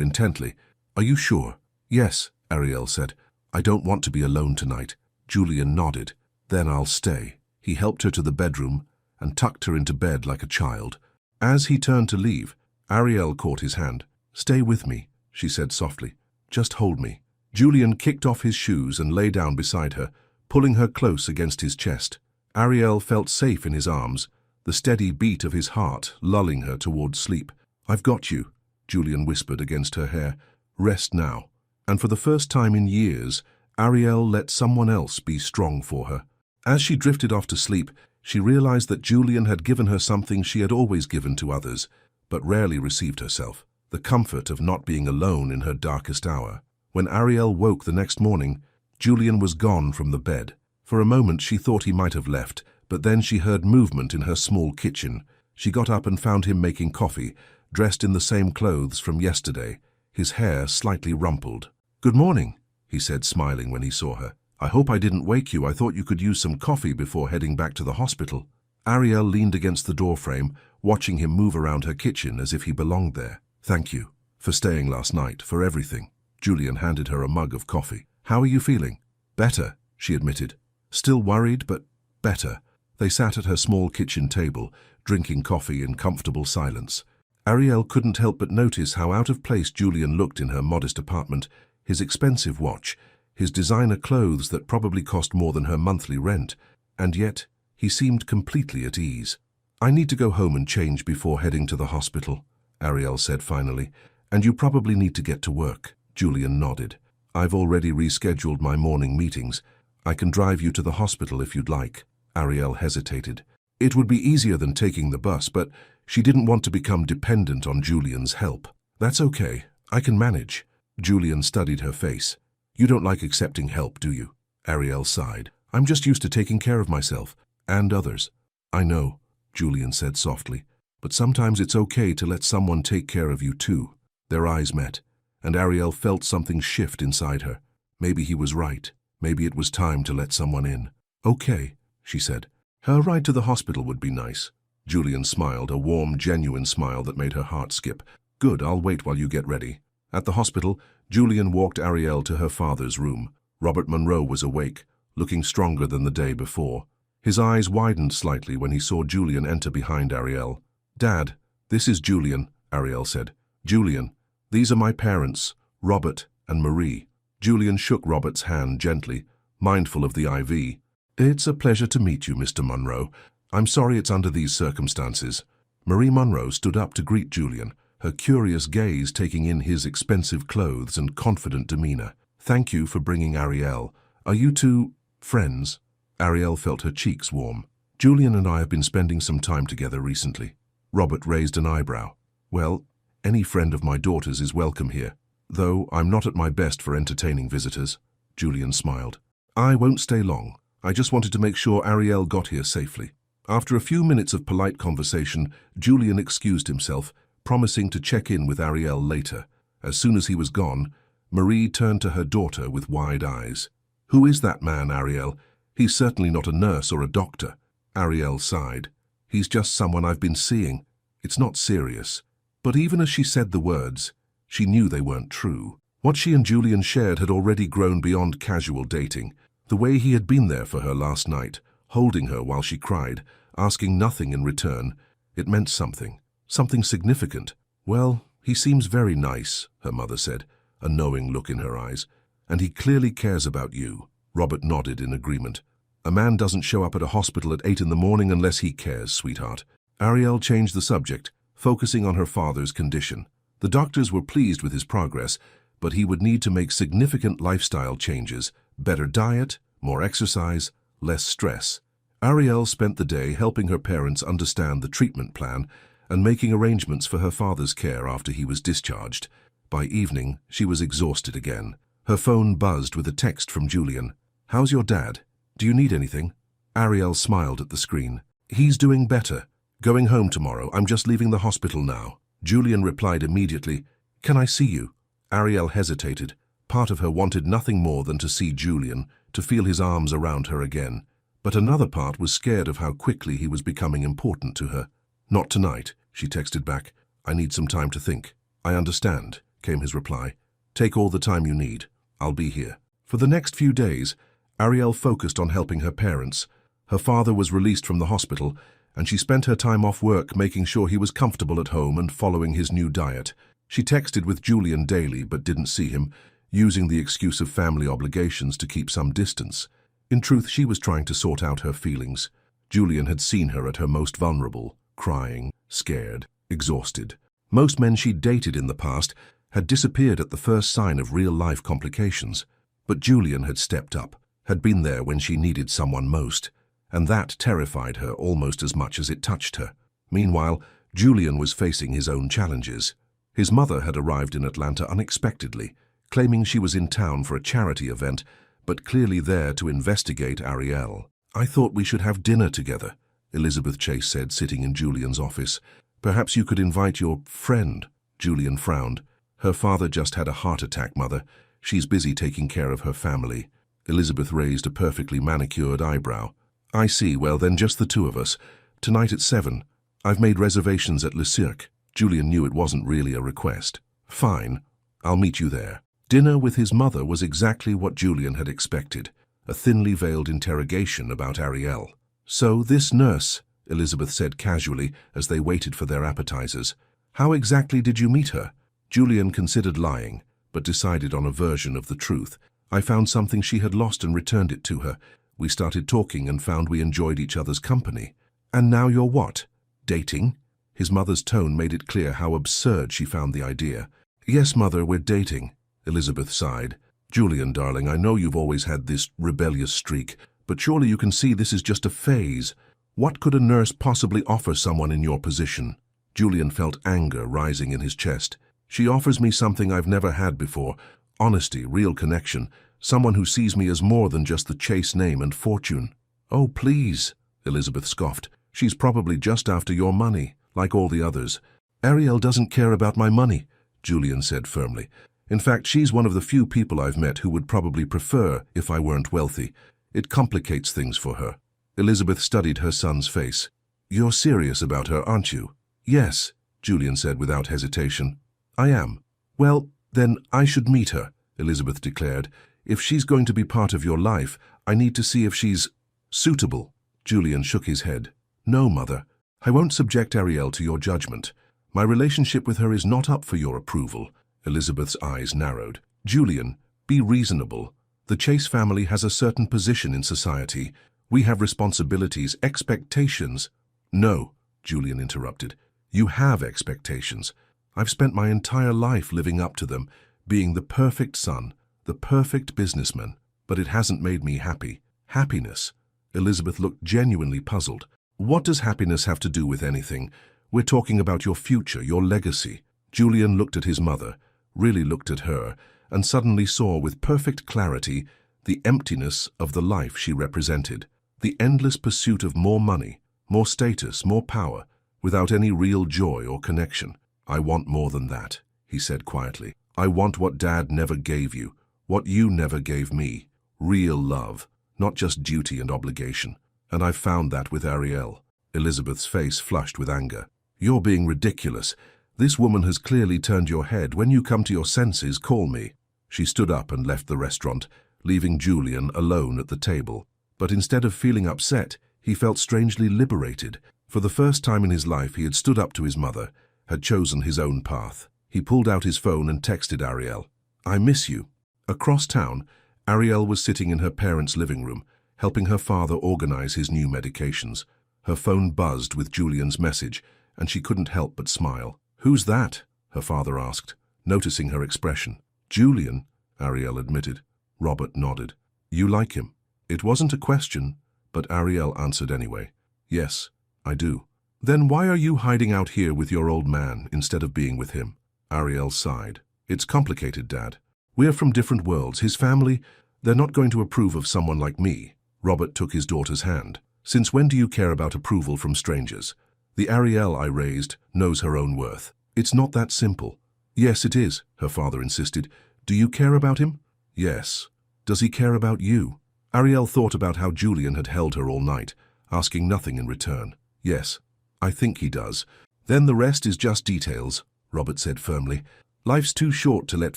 Speaker 1: intently. Are you sure? Yes, Ariel said. I don't want to be alone tonight. Julian nodded. Then I'll stay. He helped her to the bedroom and tucked her into bed like a child. As he turned to leave, Ariel caught his hand. Stay with me, she said softly. Just hold me. Julian kicked off his shoes and lay down beside her, pulling her close against his chest. Ariel felt safe in his arms, the steady beat of his heart lulling her towards sleep. I've got you, Julian whispered against her hair. Rest now. And for the first time in years, Ariel let someone else be strong for her. As she drifted off to sleep, she realized that Julian had given her something she had always given to others, but rarely received herself, the comfort of not being alone in her darkest hour. When Ariel woke the next morning, Julian was gone from the bed. For a moment she thought he might have left, but then she heard movement in her small kitchen. She got up and found him making coffee, dressed in the same clothes from yesterday, his hair slightly rumpled. Good morning, he said, smiling when he saw her. I hope I didn't wake you. I thought you could use some coffee before heading back to the hospital. Ariel leaned against the doorframe, watching him move around her kitchen as if he belonged there. Thank you for staying last night, for everything. Julian handed her a mug of coffee. How are you feeling? Better, she admitted. Still worried, but better. They sat at her small kitchen table, drinking coffee in comfortable silence. Ariel couldn't help but notice how out of place Julian looked in her modest apartment, his expensive watch, his designer clothes that probably cost more than her monthly rent, and yet he seemed completely at ease. I need to go home and change before heading to the hospital, Ariel said finally, and you probably need to get to work. Julian nodded. I've already rescheduled my morning meetings. I can drive you to the hospital if you'd like. Ariel hesitated. It would be easier than taking the bus, but she didn't want to become dependent on Julian's help. That's okay. I can manage. Julian studied her face. You don't like accepting help, do you? Ariel sighed. I'm just used to taking care of myself and others. I know, Julian said softly, but sometimes it's okay to let someone take care of you too. Their eyes met, and Ariel felt something shift inside her. Maybe he was right. Maybe it was time to let someone in. Okay, she said. Her ride to the hospital would be nice. Julian smiled, a warm, genuine smile that made her heart skip. Good, I'll wait while you get ready. At the hospital, Julian walked Ariel to her father's room. Robert Monroe was awake, looking stronger than the day before. His eyes widened slightly when he saw Julian enter behind Ariel. Dad, this is Julian, Ariel said. Julian, these are my parents, Robert and Marie. Julian shook Robert's hand gently, mindful of the IV. It's a pleasure to meet you, Mr. Monroe. I'm sorry it's under these circumstances. Marie Monroe stood up to greet Julian, her curious gaze taking in his expensive clothes and confident demeanor. Thank you for bringing Ariel. Are you two friends? Ariel felt her cheeks warm. Julian and I have been spending some time together recently. Robert raised an eyebrow. Well, any friend of my daughter's is welcome here, though I'm not at my best for entertaining visitors. Julian smiled. I won't stay long. I just wanted to make sure Ariel got here safely." After a few minutes of polite conversation, Julian excused himself, promising to check in with Ariel later. As soon as he was gone, Marie turned to her daughter with wide eyes. "Who is that man, Ariel? He's certainly not a nurse or a doctor." Ariel sighed. "He's just someone I've been seeing. It's not serious." But even as she said the words, she knew they weren't true. What she and Julian shared had already grown beyond casual dating. The way he had been there for her last night, holding her while she cried, asking nothing in return, it meant something. Something significant. "Well, he seems very nice," her mother said, a knowing look in her eyes. "And he clearly cares about you." Robert nodded in agreement. "A man doesn't show up at a hospital at 8 in the morning unless he cares, sweetheart." Ariel changed the subject, focusing on her father's condition. The doctors were pleased with his progress, but he would need to make significant lifestyle changes: better diet, more exercise, less stress. Ariel spent the day helping her parents understand the treatment plan and making arrangements for her father's care after he was discharged. By evening, she was exhausted again. Her phone buzzed with a text from Julian. "How's your dad? Do you need anything?" Ariel smiled at the screen. "He's doing better. Going home tomorrow. I'm just leaving the hospital now." Julian replied immediately, "Can I see you?" Ariel hesitated. Part of her wanted nothing more than to see Julian, to feel his arms around her again. But another part was scared of how quickly he was becoming important to her. "Not tonight," she texted back. "I need some time to think." "I understand," came his reply. "Take all the time you need. I'll be here." For the next few days, Ariel focused on helping her parents. Her father was released from the hospital, and she spent her time off work making sure he was comfortable at home and following his new diet. She texted with Julian daily but didn't see him, using the excuse of family obligations to keep some distance. In truth, she was trying to sort out her feelings. Julian had seen her at her most vulnerable, crying, scared, exhausted. Most men she'd dated in the past had disappeared at the first sign of real-life complications. But Julian had stepped up, had been there when she needed someone most, and that terrified her almost as much as it touched her. Meanwhile, Julian was facing his own challenges. His mother had arrived in Atlanta unexpectedly, claiming she was in town for a charity event, but clearly there to investigate Ariel. "I thought we should have dinner together," Elizabeth Chase said, sitting in Julian's office. "Perhaps you could invite your friend." Julian frowned. "Her father just had a heart attack, Mother. She's busy taking care of her family." Elizabeth raised a perfectly manicured eyebrow. "I see. Well, then just the two of us. Tonight at 7. I've made reservations at Le Cirque." Julian knew it wasn't really a request. "Fine. I'll meet you there." Dinner with his mother was exactly what Julian had expected, a thinly veiled interrogation about Ariel. "So this nurse," Elizabeth said casually as they waited for their appetizers. "How exactly did you meet her?" Julian considered lying, but decided on a version of the truth. "I found something she had lost and returned it to her. We started talking and found we enjoyed each other's company." "And now you're what? Dating?" His mother's tone made it clear how absurd she found the idea. "Yes, Mother, we're dating." Elizabeth sighed. "Julian, darling, I know you've always had this rebellious streak, but surely you can see this is just a phase. What could a nurse possibly offer someone in your position?" Julian felt anger rising in his chest. "She offers me something I've never had before. Honesty, real connection, someone who sees me as more than just the Chase name and fortune." "Oh, please," Elizabeth scoffed. "She's probably just after your money, like all the others." "Ariel doesn't care about my money," Julian said firmly. "In fact, she's one of the few people I've met who would probably prefer if I weren't wealthy. It complicates things for her." Elizabeth studied her son's face. "You're serious about her, aren't you?" "Yes," Julian said without hesitation. "I am." "Well, then I should meet her," Elizabeth declared. "If she's going to be part of your life, I need to see if she's suitable." Julian shook his head. "No, Mother. I won't subject Ariel to your judgment. My relationship with her is not up for your approval." Elizabeth's eyes narrowed. "Julian, be reasonable. The Chase family has a certain position in society. We have responsibilities, expectations." "No," Julian interrupted. "You have expectations. I've spent my entire life living up to them, being the perfect son, the perfect businessman, but it hasn't made me happy." "Happiness?" Elizabeth looked genuinely puzzled. "What does happiness have to do with anything? We're talking about your future, your legacy." Julian looked at his mother, really looked at her, and suddenly saw with perfect clarity the emptiness of the life she represented, the endless pursuit of more money, more status, more power, without any real joy or connection. "I want more than that," he said quietly. "I want what Dad never gave you, what you never gave me. Real love, not just duty and obligation. And I've found that with Ariel." Elizabeth's face flushed with anger. "You're being ridiculous. This woman has clearly turned your head. When you come to your senses, call me." She stood up and left the restaurant, leaving Julian alone at the table. But instead of feeling upset, he felt strangely liberated. For the first time in his life, he had stood up to his mother, had chosen his own path. He pulled out his phone and texted Ariel, "I miss you." Across town, Ariel was sitting in her parents' living room, helping her father organize his new medications. Her phone buzzed with Julian's message, and she couldn't help but smile. "Who's that?" her father asked, noticing her expression. "Julian," Ariel admitted. Robert nodded. "You like him?" It wasn't a question, but Ariel answered anyway. "Yes, I do." "Then why are you hiding out here with your old man instead of being with him?" Ariel sighed. "It's complicated, Dad. We're from different worlds. His family, they're not going to approve of someone like me." Robert took his daughter's hand. "Since when do you care about approval from strangers? The Ariel I raised knows her own worth. It's not that simple." "Yes, it is," her father insisted. "Do you care about him?" "Yes." "Does he care about you?" Ariel thought about how Julian had held her all night, asking nothing in return. "Yes, I think he does." "Then the rest is just details," Robert said firmly. "Life's too short to let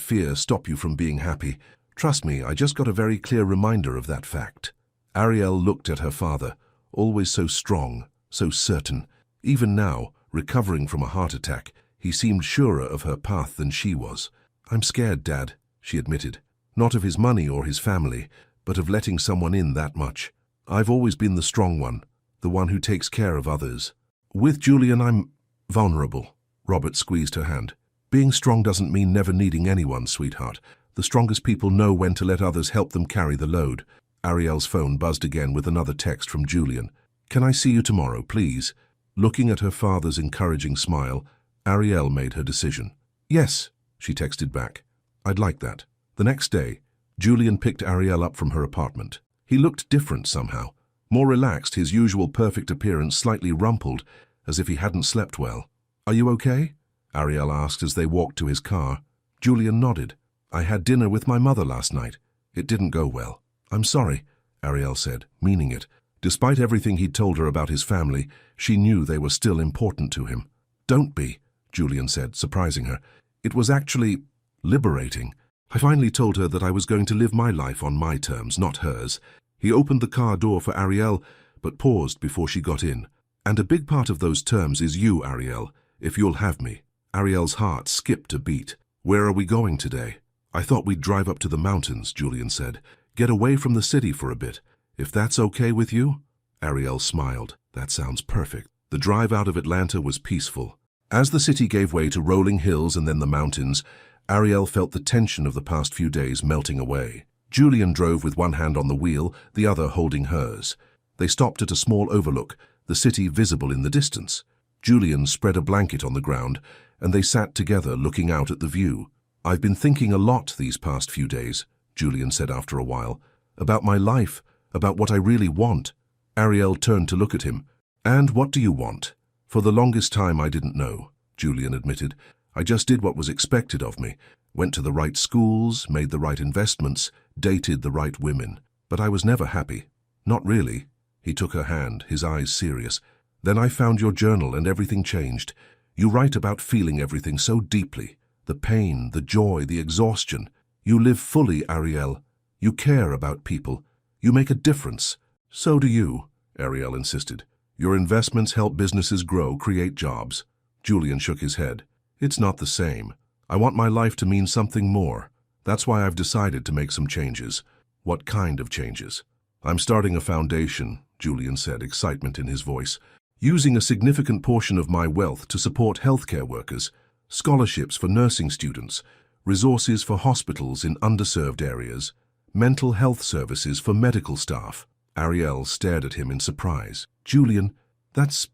Speaker 1: fear stop you from being happy. Trust me, I just got a very clear reminder of that fact." Ariel looked at her father, always so strong, so certain. Even now, recovering from a heart attack, he seemed surer of her path than she was. "I'm scared, Dad," she admitted. "Not of his money or his family, but of letting someone in that much. I've always been the strong one, the one who takes care of others. With Julian, I'm vulnerable." Robert squeezed her hand. "Being strong doesn't mean never needing anyone, sweetheart. The strongest people know when to let others help them carry the load." Ariel's phone buzzed again with another text from Julian. "Can I see you tomorrow, please?" Looking at her father's encouraging smile, Ariel made her decision. "Yes," she texted back. "I'd like that." The next day, Julian picked Ariel up from her apartment. He looked different somehow. More relaxed, his usual perfect appearance slightly rumpled, as if he hadn't slept well. "Are you okay?" Ariel asked as they walked to his car. Julian nodded. "I had dinner with my mother last night. It didn't go well." "I'm sorry," Ariel said, meaning it. Despite everything he'd told her about his family, she knew they were still important to him. "Don't be," Julian said, surprising her. "It was actually liberating. I finally told her that I was going to live my life on my terms, not hers." He opened the car door for Ariel, but paused before she got in. "And a big part of those terms is you, Ariel, if you'll have me." Ariel's heart skipped a beat. "Where are we going today?" "I thought we'd drive up to the mountains," Julian said. "Get away from the city for a bit. If that's okay with you?" Ariel smiled. "That sounds perfect." The drive out of Atlanta was peaceful. As the city gave way to rolling hills and then the mountains, Ariel felt the tension of the past few days melting away. Julian drove with one hand on the wheel, the other holding hers. They stopped at a small overlook, the city visible in the distance. Julian spread a blanket on the ground, and they sat together looking out at the view. "I've been thinking a lot these past few days," Julian said after a while, "about my life, about what I really want." Ariel turned to look at him. "And what do you want?" "For the longest time I didn't know," Julian admitted. "I just did what was expected of me, went to the right schools, made the right investments, dated the right women. But I was never happy. Not really." He took her hand, his eyes serious. "Then I found your journal and everything changed. You write about feeling everything so deeply. The pain, the joy, the exhaustion. You live fully, Ariel. You care about people. You make a difference." "So do you," Ariel insisted. "Your investments help businesses grow, create jobs." Julian shook his head. "It's not the same. I want my life to mean something more. That's why I've decided to make some changes." "What kind of changes?" "I'm starting a foundation," Julian said, excitement in his voice. "Using a significant portion of my wealth to support healthcare workers, scholarships for nursing students, resources for hospitals in underserved areas, mental health services for medical staff." Ariel stared at him in surprise. "Julian, that's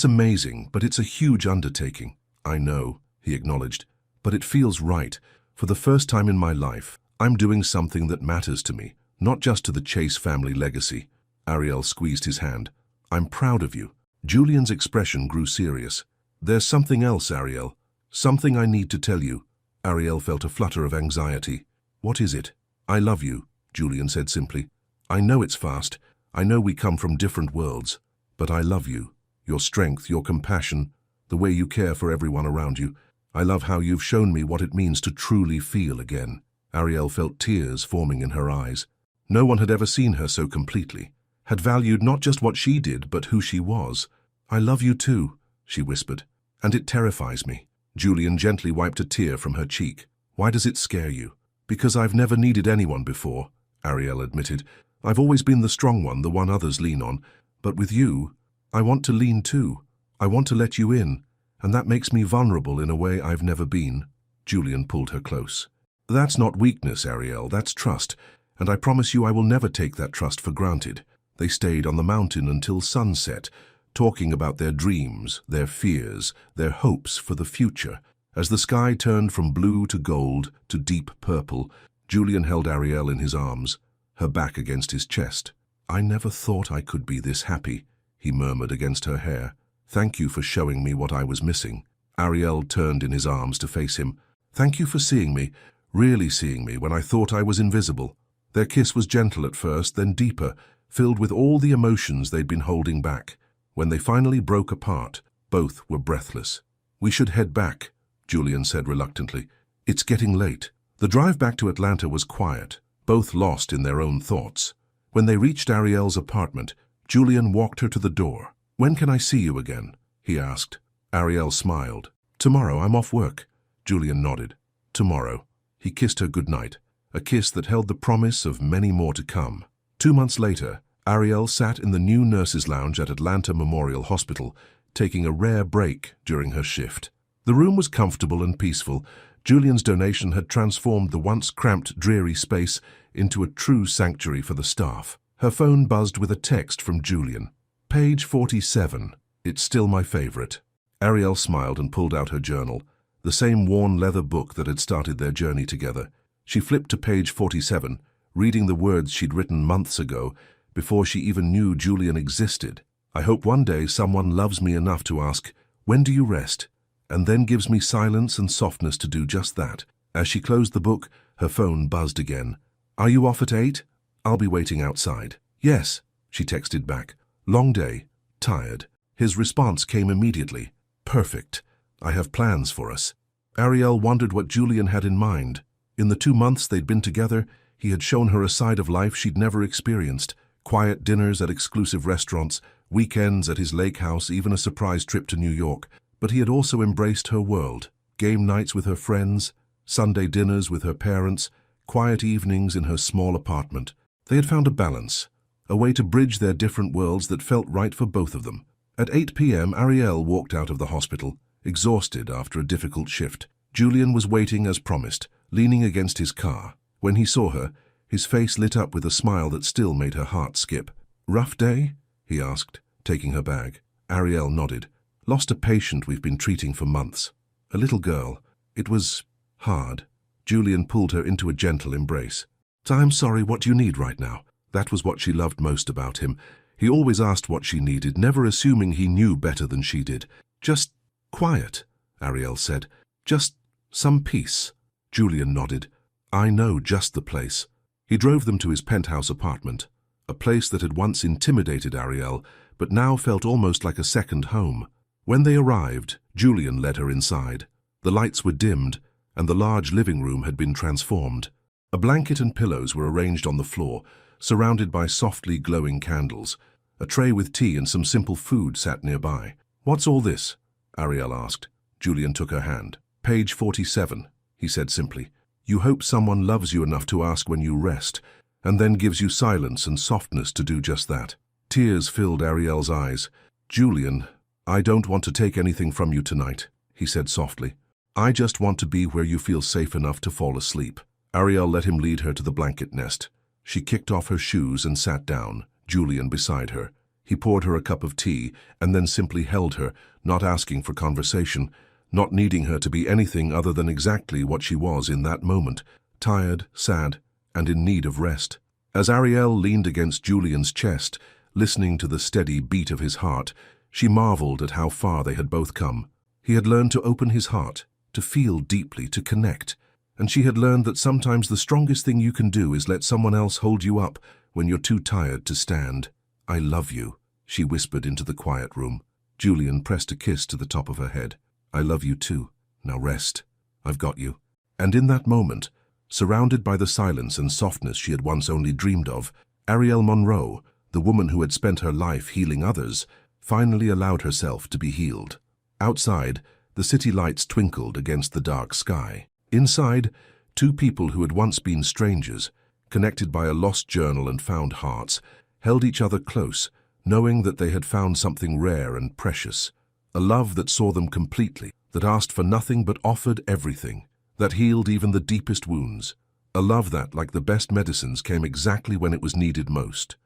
Speaker 1: amazing, but it's a huge undertaking." "I know," he acknowledged, "but it feels right. For the first time in my life, I'm doing something that matters to me, not just to the Chase family legacy. Ariel squeezed his hand. I'm proud of you. Julian's expression grew serious. There's something else, Ariel. Something I need to tell you. Ariel felt a flutter of anxiety. What is it? I love you, Julian said simply. I know it's fast. I know we come from different worlds. But I love you. Your strength, your compassion, the way you care for everyone around you. I love how you've shown me what it means to truly feel again. Ariel felt tears forming in her eyes. No one had ever seen her so completely, had valued not just what she did, but who she was. I love you too, she whispered. And it terrifies me. Julian gently wiped a tear from her cheek. Why does it scare you? Because I've never needed anyone before, Ariel admitted. I've always been the strong one, the one others lean on. But with you, I want to lean too. I want to let you in, and that makes me vulnerable in a way I've never been. Julian pulled her close. That's not weakness, Ariel, that's trust, and I promise you I will never take that trust for granted. They stayed on the mountain until sunset, talking about their dreams, their fears, their hopes for the future. As the sky turned from blue to gold to deep purple, Julian held Ariel in his arms, her back against his chest. I never thought I could be this happy, he murmured against her hair. Thank you for showing me what I was missing. Ariel turned in his arms to face him. Thank you for seeing me, really seeing me when I thought I was invisible. Their kiss was gentle at first, then deeper, filled with all the emotions they'd been holding back. When they finally broke apart, both were breathless. We should head back, Julian said reluctantly. It's getting late. The drive back to Atlanta was quiet, both lost in their own thoughts. When they reached Ariel's apartment, Julian walked her to the door. When can I see you again? He asked. Ariel smiled. Tomorrow, I'm off work. Julian nodded. Tomorrow. He kissed her goodnight, a kiss that held the promise of many more to come. 2 months later, Ariel sat in the new nurses' lounge at Atlanta Memorial Hospital, taking a rare break during her shift. The room was comfortable and peaceful. Julian's donation had transformed the once cramped, dreary space into a true sanctuary for the staff. Her phone buzzed with a text from Julian. Page 47. It's still my favorite. Ariel smiled and pulled out her journal, the same worn leather book that had started their journey together. She flipped to page 47, reading the words she'd written months ago, before she even knew Julian existed. I hope one day someone loves me enough to ask, when do you rest? And then gives me silence and softness to do just that. As she closed the book, her phone buzzed again. Are you off at 8? I'll be waiting outside. Yes, she texted back. Long day. Tired. His response came immediately. Perfect. I have plans for us. Ariel wondered what Julian had in mind. In the 2 months they'd been together, he had shown her a side of life she'd never experienced. Quiet dinners at exclusive restaurants, weekends at his lake house, even a surprise trip to New York. But he had also embraced her world. Game nights with her friends, Sunday dinners with her parents, quiet evenings in her small apartment. They had found a balance, a way to bridge their different worlds that felt right for both of them. At 8 p.m., Ariel walked out of the hospital, exhausted after a difficult shift. Julian was waiting as promised, leaning against his car. When he saw her, his face lit up with a smile that still made her heart skip. Rough day? He asked, taking her bag. Ariel nodded. Lost a patient we've been treating for months. A little girl. It was hard. Julian pulled her into a gentle embrace. I'm sorry, what do you need right now? That was what she loved most about him. He always asked what she needed, never assuming he knew better than she did. Just quiet, Ariel said. Just some peace. Julian nodded. I know just the place. He drove them to his penthouse apartment, a place that had once intimidated Ariel, but now felt almost like a second home. When they arrived, Julian led her inside. The lights were dimmed, and the large living room had been transformed. A blanket and pillows were arranged on the floor, surrounded by softly glowing candles. A tray with tea and some simple food sat nearby. What's all this? Ariel asked. Julian took her hand. Page 47, he said simply. You hope someone loves you enough to ask when you rest, and then gives you silence and softness to do just that. Tears filled Ariel's eyes. Julian, I don't want to take anything from you tonight, he said softly. I just want to be where you feel safe enough to fall asleep. Ariel let him lead her to the blanket nest. She kicked off her shoes and sat down, Julian beside her. He poured her a cup of tea and then simply held her, not asking for conversation, not needing her to be anything other than exactly what she was in that moment, tired, sad, and in need of rest. As Ariel leaned against Julian's chest, listening to the steady beat of his heart, she marveled at how far they had both come. He had learned to open his heart, to feel deeply, to connect, and she had learned that sometimes the strongest thing you can do is let someone else hold you up when you're too tired to stand. "I love you," she whispered into the quiet room. Julian pressed a kiss to the top of her head. "I love you too. Now rest. I've got you." And in that moment, surrounded by the silence and softness she had once only dreamed of, Ariel Monroe, the woman who had spent her life healing others, finally allowed herself to be healed. Outside, the city lights twinkled against the dark sky. Inside, two people who had once been strangers, connected by a lost journal and found hearts, held each other close, knowing that they had found something rare and precious. A love that saw them completely, that asked for nothing but offered everything, that healed even the deepest wounds. A love that, like the best medicines, came exactly when it was needed most.